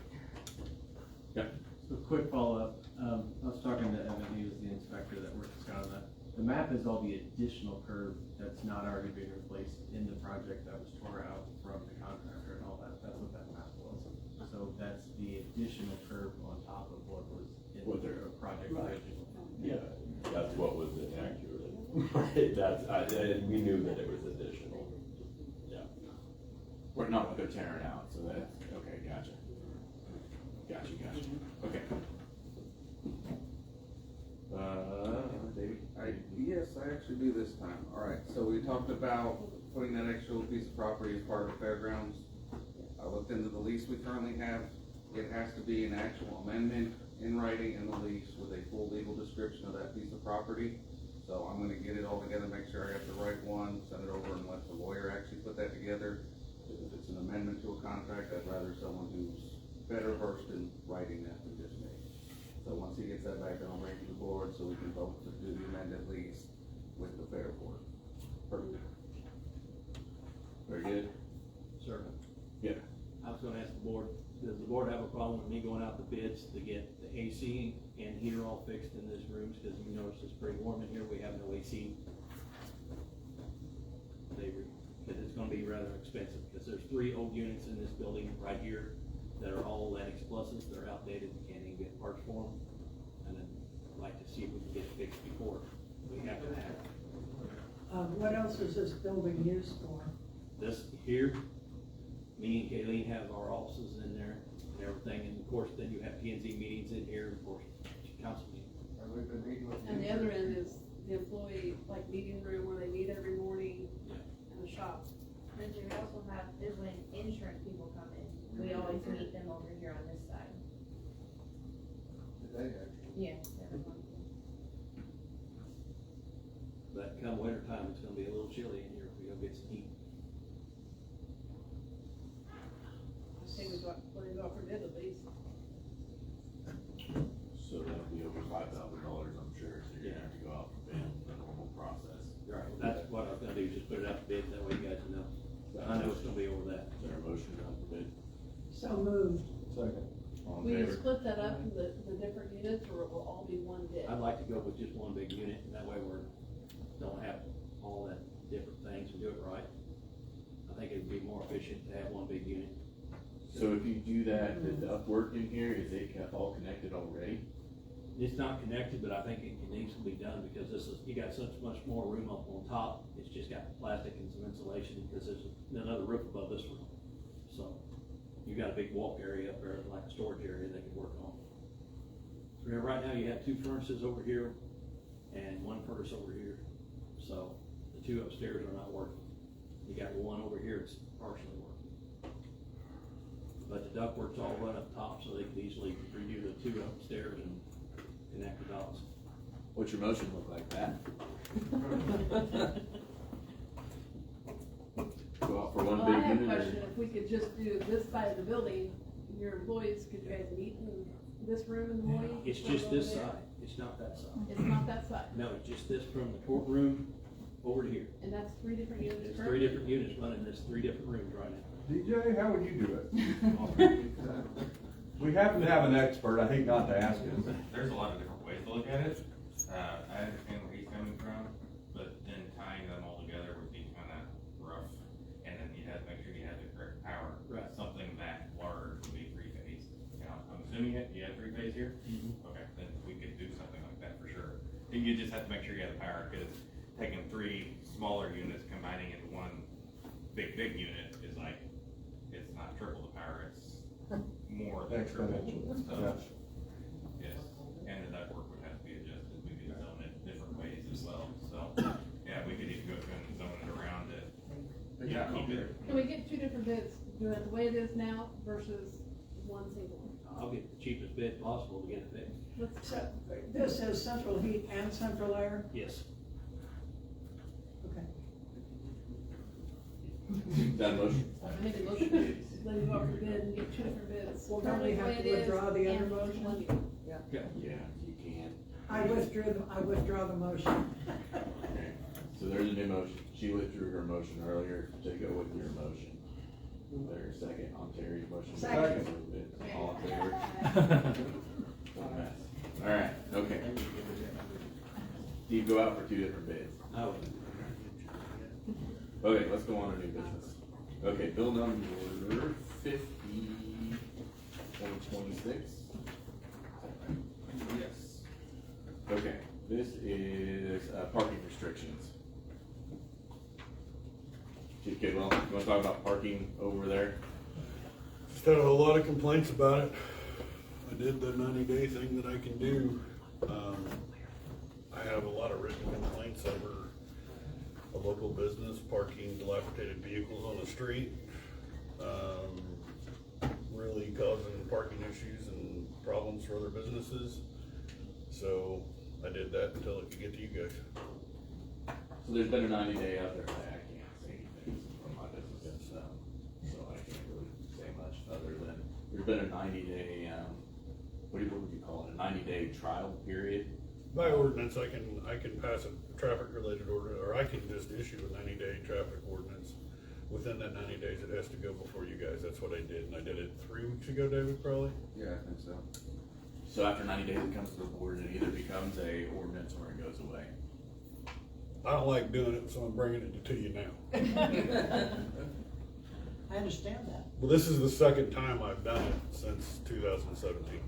Yeah. So quick follow-up, I was talking to Evan, he was the inspector that worked with Scott on that. The map is all the additional curb that's not already being replaced in the project that was tore out from the contractor and all that, that's what that map was. So that's the additional curb on top of what was in the project original. Yeah, that's what was inaccurate. Right, we knew that it was additional. Yeah. We're not what they're tearing out, so that's, okay, gotcha. Okay. David? Yes, I actually do this time. All right, so we talked about putting that extra little piece of property as part of the fairgrounds. I looked into the lease we currently have. It has to be an actual amendment in writing in the lease with a full legal description of that piece of property. So I'm gonna get it all together, make sure I got the right one, send it over and let the lawyer actually put that together. If it's an amendment to a contract, I'd rather someone who's better versed in writing that than just me. So once he gets that back, then I'll bring it to the board so we can vote to do the amended lease with the fair board. Perfect. Very good. Sir, Yeah. I was gonna ask the board, does the board have a problem with me going out the bids to get the AC and heater all fixed in these rooms? Cause you notice it's pretty warm in here, we have no AC. Cause it's gonna be rather expensive, cause there's 3 old units in this building right here that are all Lennox Pluses, they're outdated, we can't even get parts for them. And then I'd like to see if we can get it fixed before we have to have it. What else is this building used for? This here, me and Kayleen have our offices in there and everything, and of course, then you have P and Z meetings in here, of course, council meeting. And we've been meeting with. And the other end is the employee, like, meeting room where they meet every morning, Yeah. and the shop. Then we also have, is when insurance people come in, we always meet them over here on this side. Today, actually. Yeah. Everyone. But come winter time, it's gonna be a little chilly in here, we go get some heat. I think we got, what they got for bid at least. So that'll be over $5,000, I'm sure, so you're gonna have to go out for bid, the normal process. Right, that's what I was gonna do, just put it out to bid, that way you guys know. I know it's gonna be over that. Is there a motion out for bid? So moved. Second. All in Will you favor? split that up in the different units, or it will all be one bid? I'd like to go with just one big unit, and that way don't have all that different things and do it right. I think it'd be more efficient to have one big unit. So if you do that, the ductwork in here, is it all connected already? It's not connected, but I think it needs to be done, because you got such much more room up on top, it's just got plastic and some insulation, because there's another roof above this room. So, you got a big walk area up there, like a storage area they can work on. So right now, you have 2 furnaces over here, and 1 furnace over here, so the 2 upstairs are not working. You got 1 over here, it's partially working. but the ductwork's all run up top, so they could easily redo the two upstairs and connect the dots. What's your motion look like, Pat? Go out for one Well, I big have a unit question, or? if we could just do this side of the building, your employees, could you guys meet in this room in the morning? It's just this side, it's not that side. It's not that side, No, it's just this from the courtroom over to here. and that's 3 different units. It's correct? 3 different units running this 3 different rooms right now. DJ, how would you do it? We happen to have an expert, I hate not to ask him. There's a lot of different ways to look at it. I understand where he's coming from, but then tying them all together would be kind of rough. And then you have to make sure you have the correct power. Right. Something that large would be 3-phase. Now, I'm assuming you have 3-phase here? Okay, then we could do something like that for sure. You just have to make sure you have the power, because taking 3 smaller units, combining into one big unit is like, it's not triple the power, it's more than triple. Exponential. So, yes, and the ductwork would have to be adjusted, we could zone it different ways as well, so, yeah, we could even go through and zone it around it. Yeah, keep it. Can we get 2 different bids, do it the way it is now versus one single one? I'll get the cheapest bid possible to get it fixed. Let's, So, this is central heat and central air? Yes. Okay. That motion? I make a motion, let me go out for bid and get 2 different bids. Well, don't we Tell me have the to way it is withdraw the other and motion? one unit. Yeah, you can. I withdraw the motion. Okay, so there's a new motion. She withdrew her motion earlier to go with your motion. There's a second on Terry's motion. Second. All in favor? What a mess. Alright, okay. You go out for 2 different bids. I would. Okay, let's go on to new business. Okay, bill number 50, 2026. Yes. Okay, this is parking restrictions. Chief Kidwell, you wanna talk about parking over there? Just had a lot of complaints about it. I did the 90-day thing that I can do. I have a lot of written complaints over a local business parking dilapidated vehicles on the street. Really causing parking issues and problems for other businesses. So I did that until it could get to you guys. So there's been a 90-day out there, I can't say anything from my business, so I can't really say much other than, there's been a 90-day, what would you call it, a 90-day trial period? By ordinance, I can pass a traffic-related order, or I can just issue a 90-day traffic ordinance. Within that 90 days, it has to go before you guys. That's what I did, and I did it 3 weeks ago, David, probably. Yeah, I think so. So after 90 days, it comes to the board and it either becomes a ordinance or it goes away. I don't like doing it, so I'm bringing it to you now. I understand that. Well, this is the second time I've done it since 2017.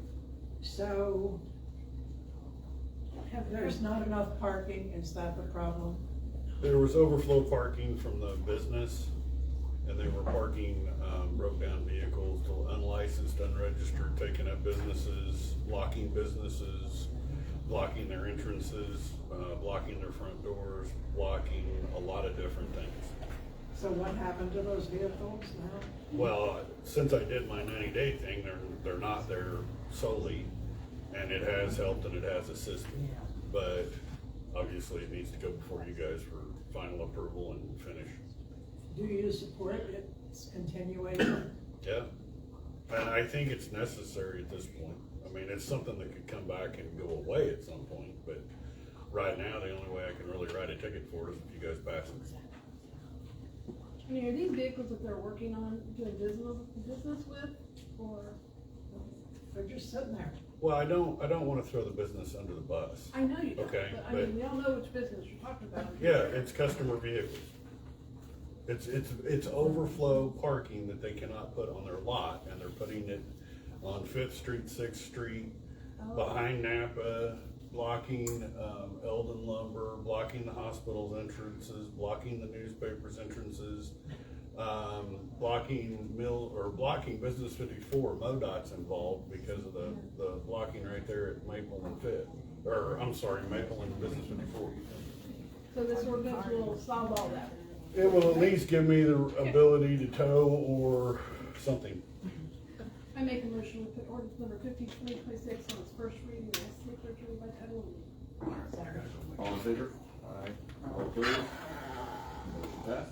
So, there's not enough parking, is that the problem? There was overflow parking from the business, and they were parking broke down vehicles, unlicensed, unregistered, taking up businesses, blocking businesses, blocking their entrances, blocking their front doors, blocking a lot of different things. So what happened to those vehicles now? Well, since I did my 90-day thing, they're not there solely, and it has helped and it has assisted. But obviously it needs to go before you guys for final approval and finish. Do you support its continuation? Yeah, and I think it's necessary at this point. I mean, it's something that could come back and go away at some point, but right now, the only way I can really write a ticket for it is if you guys pass it. I mean, are these vehicles that they're working on doing business with, or? They're just sitting there. Well, I don't wanna throw the business under the bus. I know you don't, Okay, but I mean, we all know which business you're talking about. Yeah, it's customer vehicles. It's overflow parking that they cannot put on their lot, and they're putting it on 5th Street, 6th Street, behind Napa, blocking, Eldon Lumber, blocking the hospital's entrances, blocking the newspaper's entrances, blocking Business 54, MoDOT's involved because of the blocking right there at Maple and Fifth, or, I'm sorry, Maple and Business 54. So this ordinance will solve all that. It will at least give me the ability to tow or something. I make a motion to put ordinance number 50/2026 on its first reading and ask the clerk to read by title only. All in favor? Aye. All opposed? Motion passed.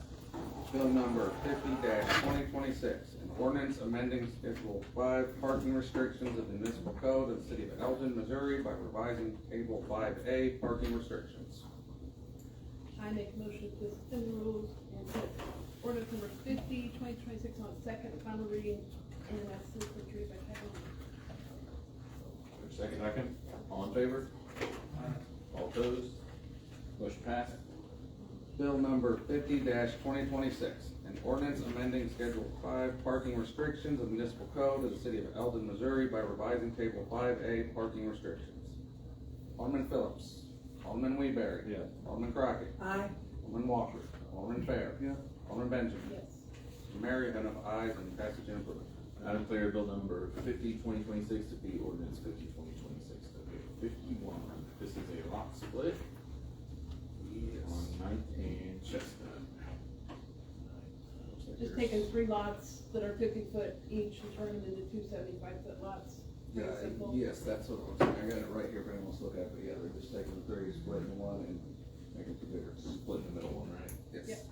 Bill number 50-2026, an ordinance amending Schedule 5 parking restrictions of the municipal code of the city of Eldon, Missouri by revising Table 5A parking restrictions. I make a motion to suspend the rules and put ordinance number 50/2026 on its second and final reading and then ask the clerk to read by title only. Second. All in favor? All opposed? Motion passed. Bill number 50-2026, an ordinance amending Schedule 5 parking restrictions of the municipal code of the city of Eldon, Missouri by revising Table 5A parking restrictions. Alderman Phillips. Alderman Weaver. Yes. Alderman Crockett. Aye. Alderman Walker. Alderman Fair. Alderman Benjamin. Yes. Mr. Mayor, you have enough ayes and passage and approval. I declare bill number 50/2026 to be ordinance 50/2026. Okay, 51. This is a lot split. On Ninth and Chestnut. Just taking 3 lots that are 50 foot each and turning them into 2 75-foot lots. Very simple. Yes, that's what I'm saying. I got it right here, but I won't look at it, but yeah, they're just taking the 30, splitting one and making it bigger. Split in the middle one, right? Yes. Yep.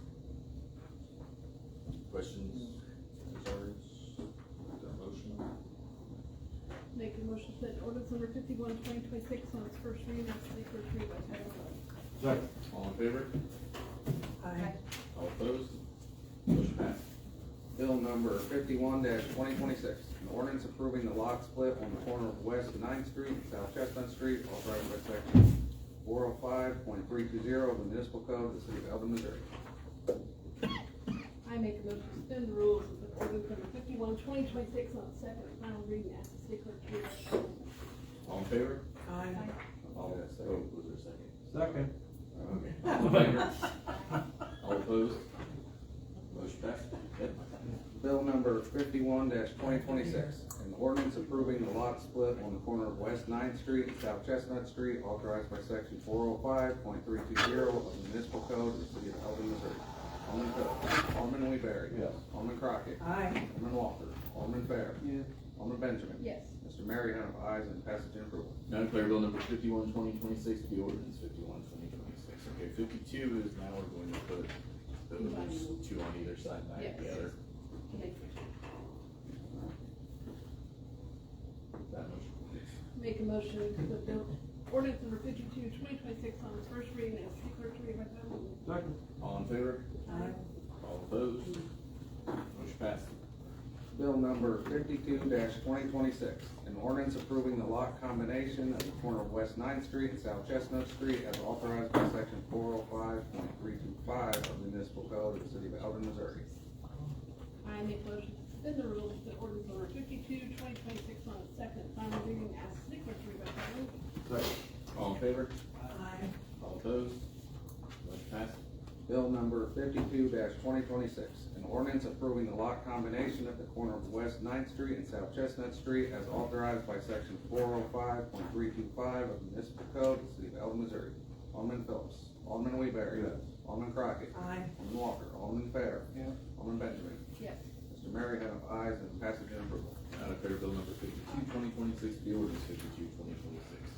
Questions, concerns? Is there a motion? Make a motion to put ordinance number 51/2026 on its first reading and ask the clerk to read by title only. Second. All in favor? Aye. All opposed? Motion passed. Bill number 51-2026, an ordinance approving the lot split on the corner of West 9th Street and South Chestnut Street, authorized by section 405.320 of the municipal code of the city of Eldon, Missouri. I make a motion to suspend the rules and put ordinance number 51/2026 on its second and final reading and ask the clerk to read by title only. All in favor? Aye. All, Yes, oh, was there a second? Second. Okay. All in favor? All opposed? Motion passed. Yep. Bill number 51-2026, an ordinance approving the lot split on the corner of West 9th Street and South Chestnut Street, authorized by section 405.320 of the municipal code of the city of Eldon, Missouri. Alderman Phillips. Alderman Weaver. Yes. Alderman Crockett. Aye. Alderman Walker. Alderman Fair. Alderman Benjamin. Yes. Mr. Mayor, you have enough ayes and passage and approval. Now declare bill number 51/2026 to be ordinance 51/2026. Okay, 52 is now we're going to put those 2 on either side back Yes. together. Make- That motion, please. Make a motion to put bill, ordinance number 52/2026 on its first reading and ask the clerk to read by title only. Second. All in favor? Aye. All opposed? Motion passed. Bill number 52-2026, an ordinance approving the lot combination at the corner of West 9th Street and South Chestnut Street as authorized by section 405.325 of the municipal code of the city of Eldon, Missouri. I make a motion to suspend the rules and put ordinance number 52/2026 on its second and final reading and ask the clerk to read by title only. Second. All in favor? Aye. All opposed? Motion passed. Bill number 52-2026, an ordinance approving the lot combination at the corner of West 9th Street and South Chestnut Street as authorized by section 405.325 of the municipal code of the city of Eldon, Missouri. Alderman Phillips. Alderman Weaver. Yes. Alderman Crockett. Aye. Alderman Walker. Alderman Fair. Alderman Benjamin. Yes. Mr. Mayor, you have enough ayes and passage and approval. Now declare bill number 52/2026 to be ordinance 52/2026.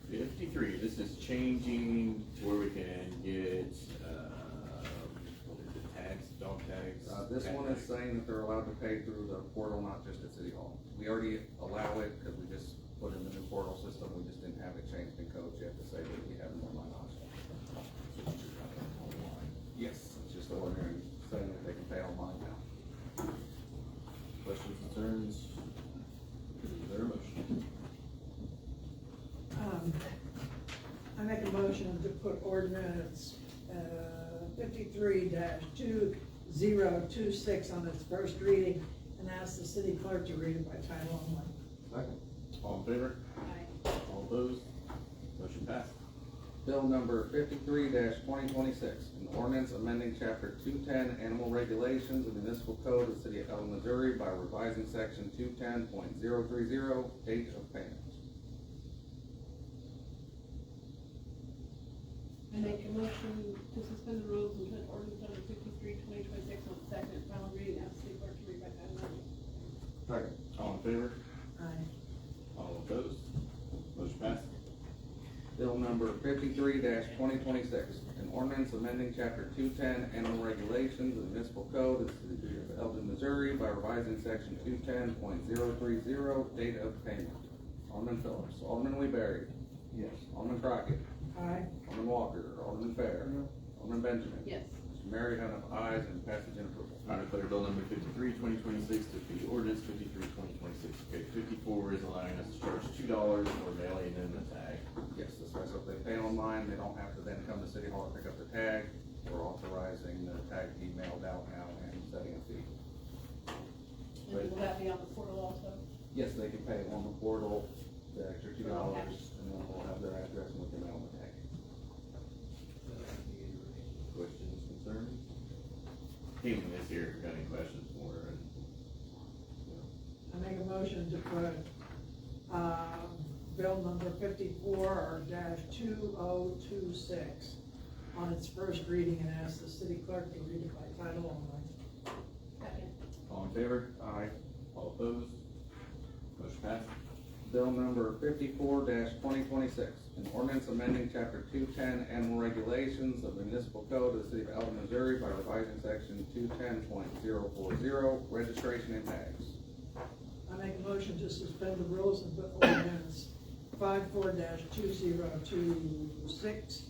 53, this is changing to where we can get, what is it, tags, dog tags? This cat one is tags. saying that they're allowed to pay through the portal, not just at City Hall. We already allow it because we just put in the new portal system, we just didn't have it changed in codes yet to say that we have an online option. Yes, it's just ordinary, saying that they can pay online now. Questions, concerns? Is there a motion? I make a motion to put ordinance, 53-2026 on its first reading and ask the city clerk to read it by title only. Second. All in favor? Aye. All opposed? Motion passed. Bill number 53-2026, an ordinance amending chapter 210 Animal Regulations of the Municipal Code of the City of Eldon, Missouri by revising section 210.030, date of payment. I make a motion to suspend the rules and put ordinance number 53/2026 on its second and final reading and ask the clerk to read by title only. Second. All favor? Aye. All opposed? Motion passed. Bill number 53-2026, an ordinance amending chapter 210 animal regulations of the municipal code of the city of Eldon, Missouri by revising section 210.030, date of payment. Alderman Phillips, Alderman Lee Berry. Yes. Alderman Crockett, Aye. Alderman Walker, Alderman Fair, Alderman Benjamin. Yes. Mr. Mayor, you have enough ayes and passage and approval. I declare bill number 53-2026 to be ordinance 53-2026. Okay, 54 is allowing us to charge $2 for mailing in the tag. Yes, especially if they pay online, they don't have to then come to City Hall to pick up the tag. We're authorizing the tag to be mailed out now and setting a fee. And will that be on the portal also? Yes, they can pay on the portal, the extra $2, and then we'll have their address and we can mail the tag. Questions, concerns? Caitlin is here if you've got any questions for her. I make a motion to put, bill number 54-2026 on its first reading and ask the city clerk to read it by title only. Second. All in favor? Aye. All opposed? Motion passed. Bill number 54-2026, an ordinance amending chapter 210 animal regulations of the municipal code of the city of Eldon, Missouri by revising section 210.040, registration and tags. I make a motion to suspend the rules and put ordinance 54-2026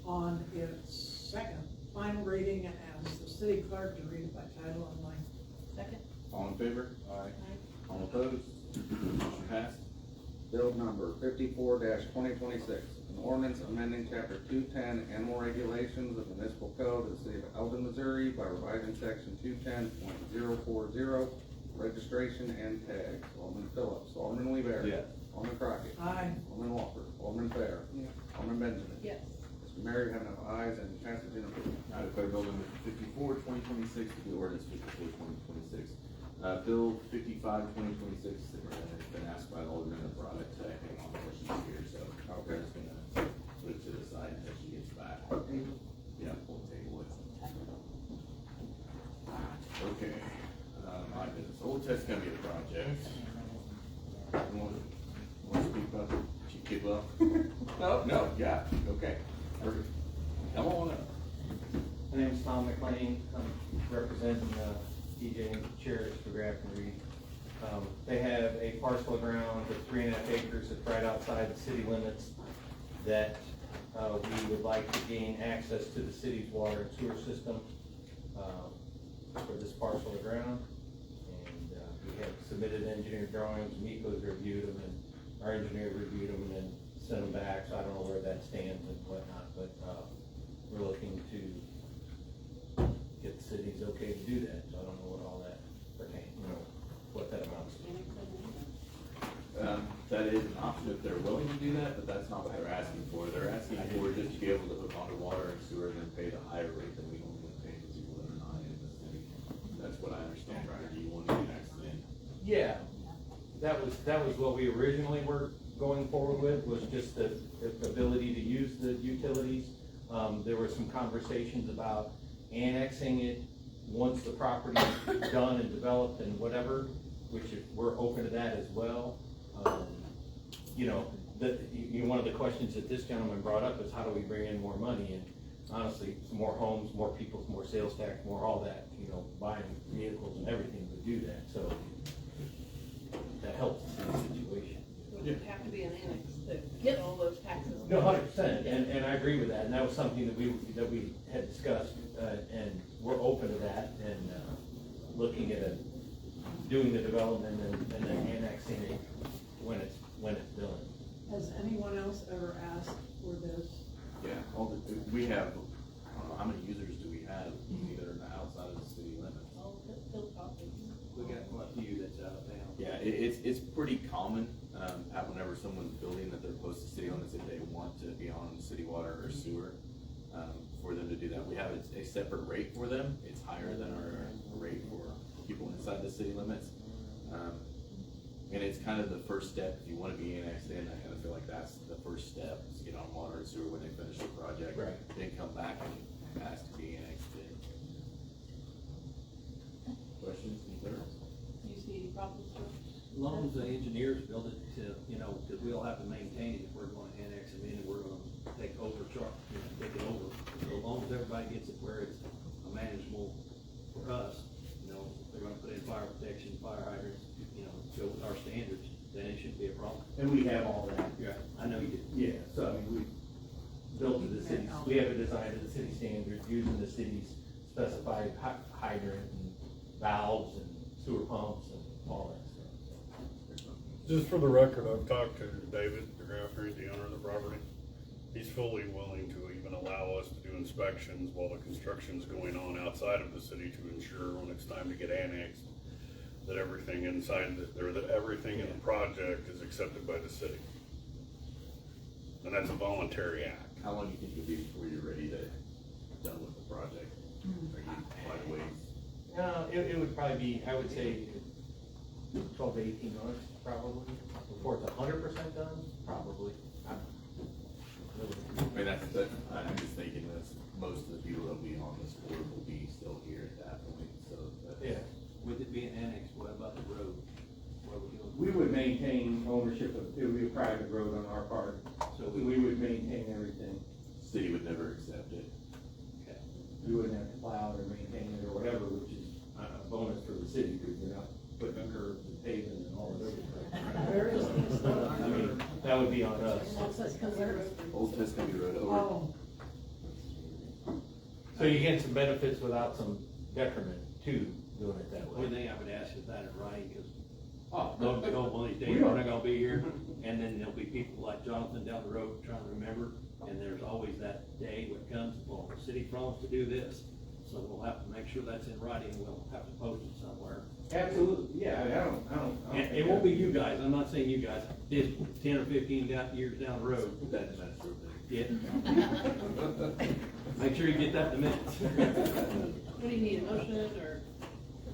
on its second final reading and ask the city clerk to read it by title only. Second. All in favor? Aye. All opposed? Motion passed. Bill number 54-2026, an ordinance amending chapter 210 animal regulations of the municipal code of the city of Eldon, Missouri by revising section 210.040, registration and tags. Alderman Phillips, Alderman Lee Berry. Yes. Alderman Crockett. Aye. Alderman Walker, Alderman Fair. Alderman Benjamin. Yes. Mr. Mayor, you have enough ayes and passage and approval. I declare bill number 54-2026 to be ordinance 54-2026. Bill 55-2026 has been asked by the alderman that brought it to hang on before she's here, so we're just gonna put it to the side until she gets back. Yeah, we'll table it. Okay, my business, Old Testament project. You want to speak about it? Chief Kidwell? No, yeah, okay, perfect. Come on up. My name's Tom McLean. I'm representing DJ Cherish for Grafton Reed. They have a parcel of ground of 3.5 acres that's right outside the city limits that we would like to gain access to the city's water and sewer system for this parcel of ground. And we have submitted engineer drawings. Miko's reviewed them, and our engineer reviewed them and then sent them back. So I don't know where that stands and whatnot, but we're looking to get the city's okay to do that, so I don't know what all that pertains, what that amounts to. That is an option if they're willing to do that, but that's not what they're asking for. They're asking for just to be able to hook onto water and sewer and then pay the higher rate than we normally pay for people that are not in the city. That's what I understand, right? Or do you want to do next then? Yeah, that was what we originally were going forward with, was just the ability to use the utilities. There were some conversations about annexing it once the property's done and developed and whatever, which we're open to that as well. One of the questions that this gentleman brought up is how do we bring in more money? And honestly, some more homes, more people, more sales tax, more all that, buying vehicles and everything would do that, so that helps in the situation. Would it have to be an annex to get all those taxes? No, 100%, and I agree with that, and that was something that we had discussed, and we're open to that, and looking at doing the development and then annexing it when it's done. Has anyone else ever asked for this? Yeah, we have, how many users do we have that are outside of the city limits? We got quite a few that's out of town. Yeah, it's pretty common, whenever someone's building that they're close to city limits, if they want to be on city water or sewer, for them to do that. We have a separate rate for them. It's higher than our rate for people inside the city limits. And it's kind of the first step. If you want to be annexed in, I kind of feel like that's the first step, is get on water and sewer when they finish the project. Right. Then come back and ask to be annexed in. Questions, concerns? Do you see any problems with it? long as the engineers build it to, you know, cause we'll have to maintain it if we're gonna annex them in and we're gonna take over take it over. So as long as everybody gets it where it's manageable for us, you know, if they're gonna put in fire protection, fire hydrants, you know, go with our standards, then it shouldn't be a problem. And we have all that. Yeah, I know you did. Yeah, so I mean, we built to the city's, we have it designed to the city standards, using the city's specified hydrant and valves and sewer pumps and all that stuff. Just for the record, I've talked to David DeGraffney, the owner of the property. He's fully willing to even allow us to do inspections while the construction's going on outside of the city to ensure when it's time to get annexed, that everything inside, that everything in the project is accepted by the city. And that's a voluntary act. How long do you think it'll be before you're ready to done with the project? Are you quite a ways? It would probably be, I would say, 12 to 18 months, probably, before it's 100% done, probably. I mean, I'm just thinking that most of the people that'll be on this board will be still here at that point, so. Yeah. With it being annexed, what about the road? What are we doing? We would maintain ownership of, it would be a private road on our part, so we would maintain everything. City would never accept it. Okay. We wouldn't have to plow it or maintain it or whatever, which is a bonus for the city, because we're not putting curbs and paving and all that other stuff. I mean, that would be on us. Old Tuscany Road over. Oh, So you get some benefits without some detriment to doing it that Only way. thing I would ask is that in writing, cause Oh, don't one of these days, we're not gonna be here, and then there'll be people like Jonathan down the road trying to remember, and there's always that day when it comes, well, the city promised to do this, so we'll have to make sure that's in writing, we'll have to post it somewhere. Absolutely, yeah, I don't. And it won't be you guys, I'm not saying you guys, did 10 or 15 years down the road. That's true. Yeah. Make sure you get that in the minutes. What do you need, a motion or?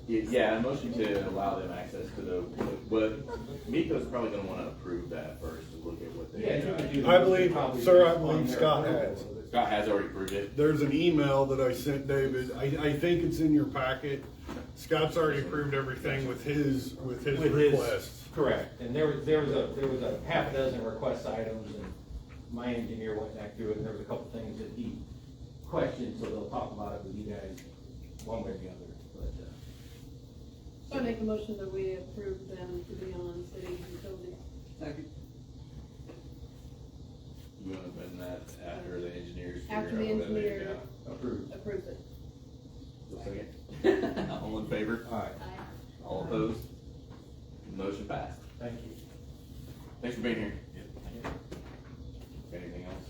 Yeah, a motion to allow them access to the, but Miko's probably gonna wanna approve that first to look at what they. Yeah, you could do. I believe, sir, I believe Scott has. Scott has already approved it. There's an email that I sent David, I think it's in your packet. Scott's already approved everything with his requests. Correct, and there was a half dozen request items, and my engineer went back through it, and there was a couple things that he questioned, so they'll talk about it with you guys one way or the other, but, So I make a motion that we approve them to be on city utilities. Second. You wanna amend that after the engineers? After the figure out whether they- engineer approved. approves it. Second. All in favor? All right, All opposed? Motion passed. thank you. Thanks for being here. Anything else?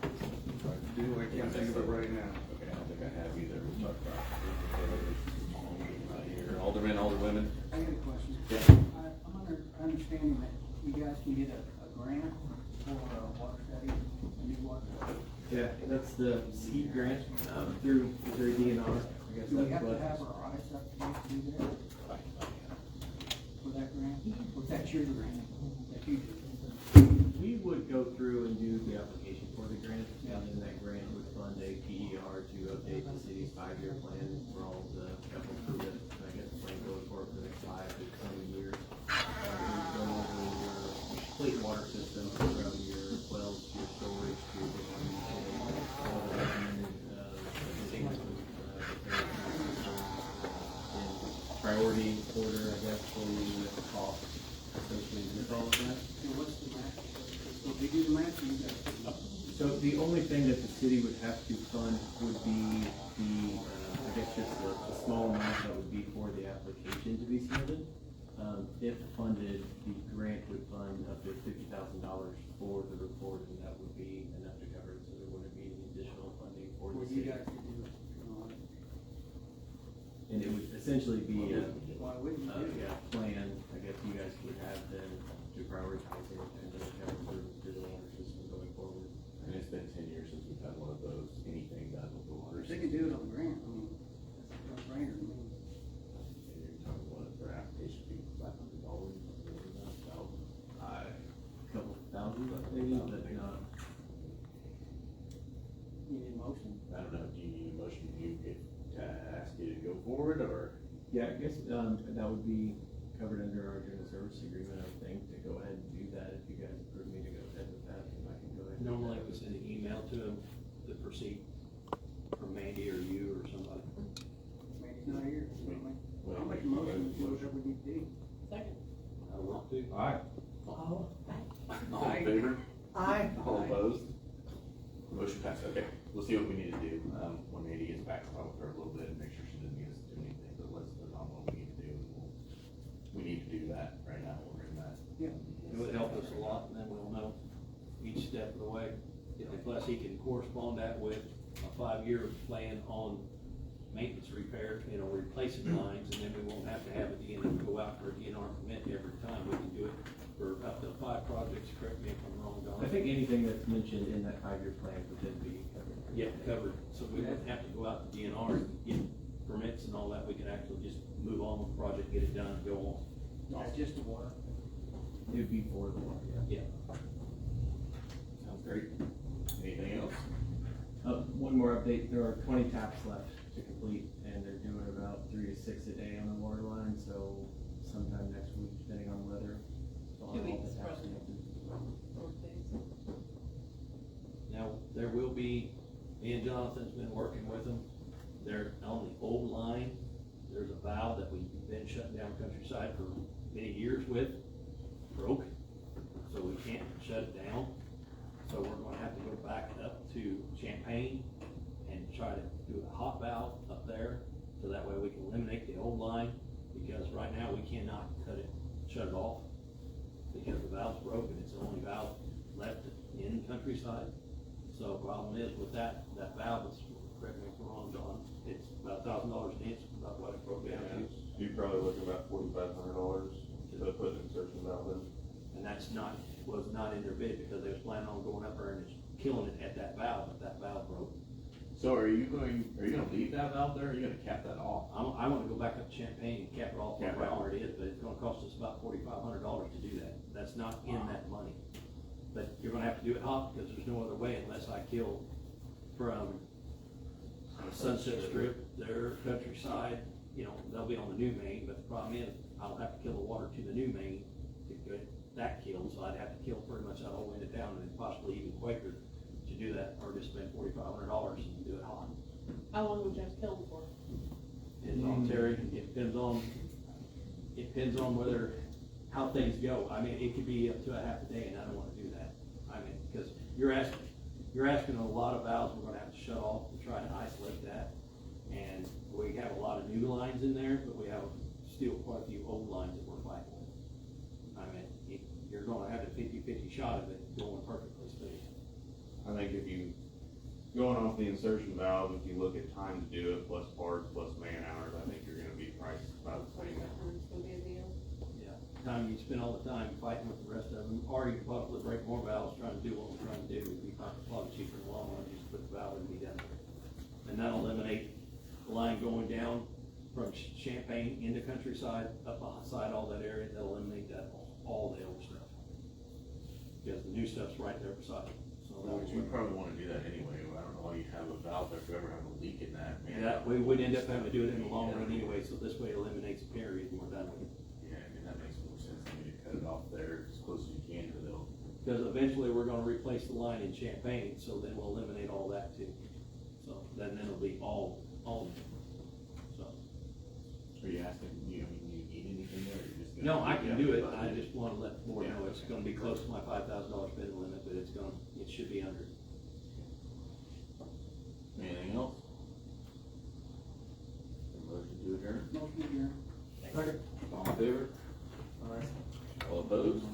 I can't think of it right now. Okay, I don't think I have either. We'll talk about it. Right here. Aldermen, alderwomen. I got a question. Yeah. I'm under understanding that you guys can get a grant for a water study, a new water study. Yeah, that's the SEED grant, through Missouri DNR, I guess Do we that's have to what. have our eyes up to date to do that, for that grant? Or that's your grant, that you do? We would go through and do the application for the grant, and then that grant would fund a PER to update the city's 5-year plan for all the capital improvement, I guess, the plan going forward for the next 5 to 20 years. We would go over your complete water system, from your wells to your storage to your all the recommended, in priority order, I guess, for the cost associated with all of that. And what's the match? So if we do the match, you guys do it. So the only thing that the city would have to fund would be the, I guess just a small amount that would be for the application to be submitted. If funded, the grant would fund up to $50,000 for the report, and that would be enough to cover it, so there wouldn't be any additional funding for the Or city. you guys could do it. And it would essentially be a, Why wouldn't you do it? yeah, plan, I guess you guys would have then to prioritize it and then have improvements to the water system going forward. And it's been 10 years since we've had one of those, anything done with the water. If they could do it on the grant, I mean, that's no brainer, I mean. And you're talking about for application fee, $500, $1,000. Couple thousand, maybe, but not. You need a motion? I don't know, do you need a motion to ask you to go forward, or? Yeah, I guess, that would be, covered under our general service agreement, I would think, to go ahead and do that. If you guys approve me to go ahead with that, then I can go ahead. and do Normally that. we send an email to them, the proceed from Mandy or you or somebody. Mandy's not here, so I'll make a motion to do whatever we need to do. Second. I want to. Alright, Oh, All in favor? aye. All opposed? Motion passed, okay, we'll see what we need to do, when Mandy gets back, I'll talk with her a little bit and make sure she doesn't need us to do anything, but let's put on what we need to do, and we need to do that right now, we're in that. Yeah. It would help us a lot, and then we'll know each step of the way. Plus, he can correspond that with a 5-year plan on maintenance repair, replacing lines, and then we won't have to have a DNR go out for a DNR permit every time. We can do it for up to 5 projects, correct me if I'm wrong, Don. I think anything that's mentioned in that 5-year plan would then be covered. Yeah, covered, so we wouldn't have to go out to DNR and get permits and all that. We can actually just move on with the project, get it done, and go on. That's just the water. It would be for the water, yeah. Yeah. Sounds great. Anything else? One more update, there are 20 taps left to complete, and they're doing about 3 to 6 a day on the water line, so sometime next week, depending on weather. 2 weeks, the taps probably. connected. 4 days. Now, there will be, me and Jonathan's been working with them. They're on the old line. There's a valve that we've been shutting down Countryside for many years with, broke, so we can't shut it down. So we're gonna have to go back up to Champaign and try to do a hot valve up there, so that way we can eliminate the old line, because right now we cannot shut it off, because the valve's broken. It's the only valve left in Countryside. So problem is with that valve is, correct me if I'm wrong, John, it's about $1,000 an inch, about what it broke down to. You're probably looking about $4,500 to put an insertion valve in. And was not in their bid, because they was planning on going up there and just killing it at that valve, if that valve broke. So are you gonna leave that valve there, or are you gonna cap that off? I wanna go back up to Champaign and cap it off Cap it right off. where it is, but it's gonna cost us about $4,500 to do that. That's not in that money. But you're gonna have to do it hot, because there's no other way unless I kill from Sunset Strip, their Countryside, they'll be on the new main, but the problem is, I'll have to kill the water to the new main to get that killed, so I'd have to kill pretty much that whole end of town, and possibly even Quaker to do that, or just spend $4,500 and do it hot. How long would you have to kill them for? Depends on Terry, it depends on how things go. I mean, it could be up to a half a day, and I don't wanna do that. I mean, because you're asking a lot of valves we're gonna have to shut off to try to isolate that. And we have a lot of new lines in there, but we have still quite a few old lines that we're fighting with. I mean, you're gonna have a 50-50 shot of it going perfectly smooth. I think if you, going off the insertion valve, if you look at time to do it, plus parts, plus man hours, I think you're gonna be priced about the same. It's gonna be a deal. Yeah, time you spend all the time fighting with the rest of them, or you could possibly break more valves trying to do what we're trying to do. It'd be probably cheaper in the long run, just put the valve and be done. And that'll eliminate the line going down from Champaign into Countryside, up beside all that area. That'll eliminate that, all the old stuff. Because the new stuff's right there beside it. So Which we probably wanna do that anyway, I don't know why you have a valve if you ever have a leak in that, man. that, we would end up having to do it in the long run anyway, so this way it eliminates a period and we're done with it. Yeah, I mean, that makes more sense to me to cut it off there as close as you can to the. Because eventually we're gonna replace the line in Champaign, so then we'll eliminate all that too. So then it'll be all, so. Are you asking, you need anything there, or you're just gonna? No, I can do it, I just wanna let the board know it's gonna be close to my $5,000 bidding limit, but it should be under. Anything else? Motion to adjourn? Motion adjourned. All in favor? All opposed?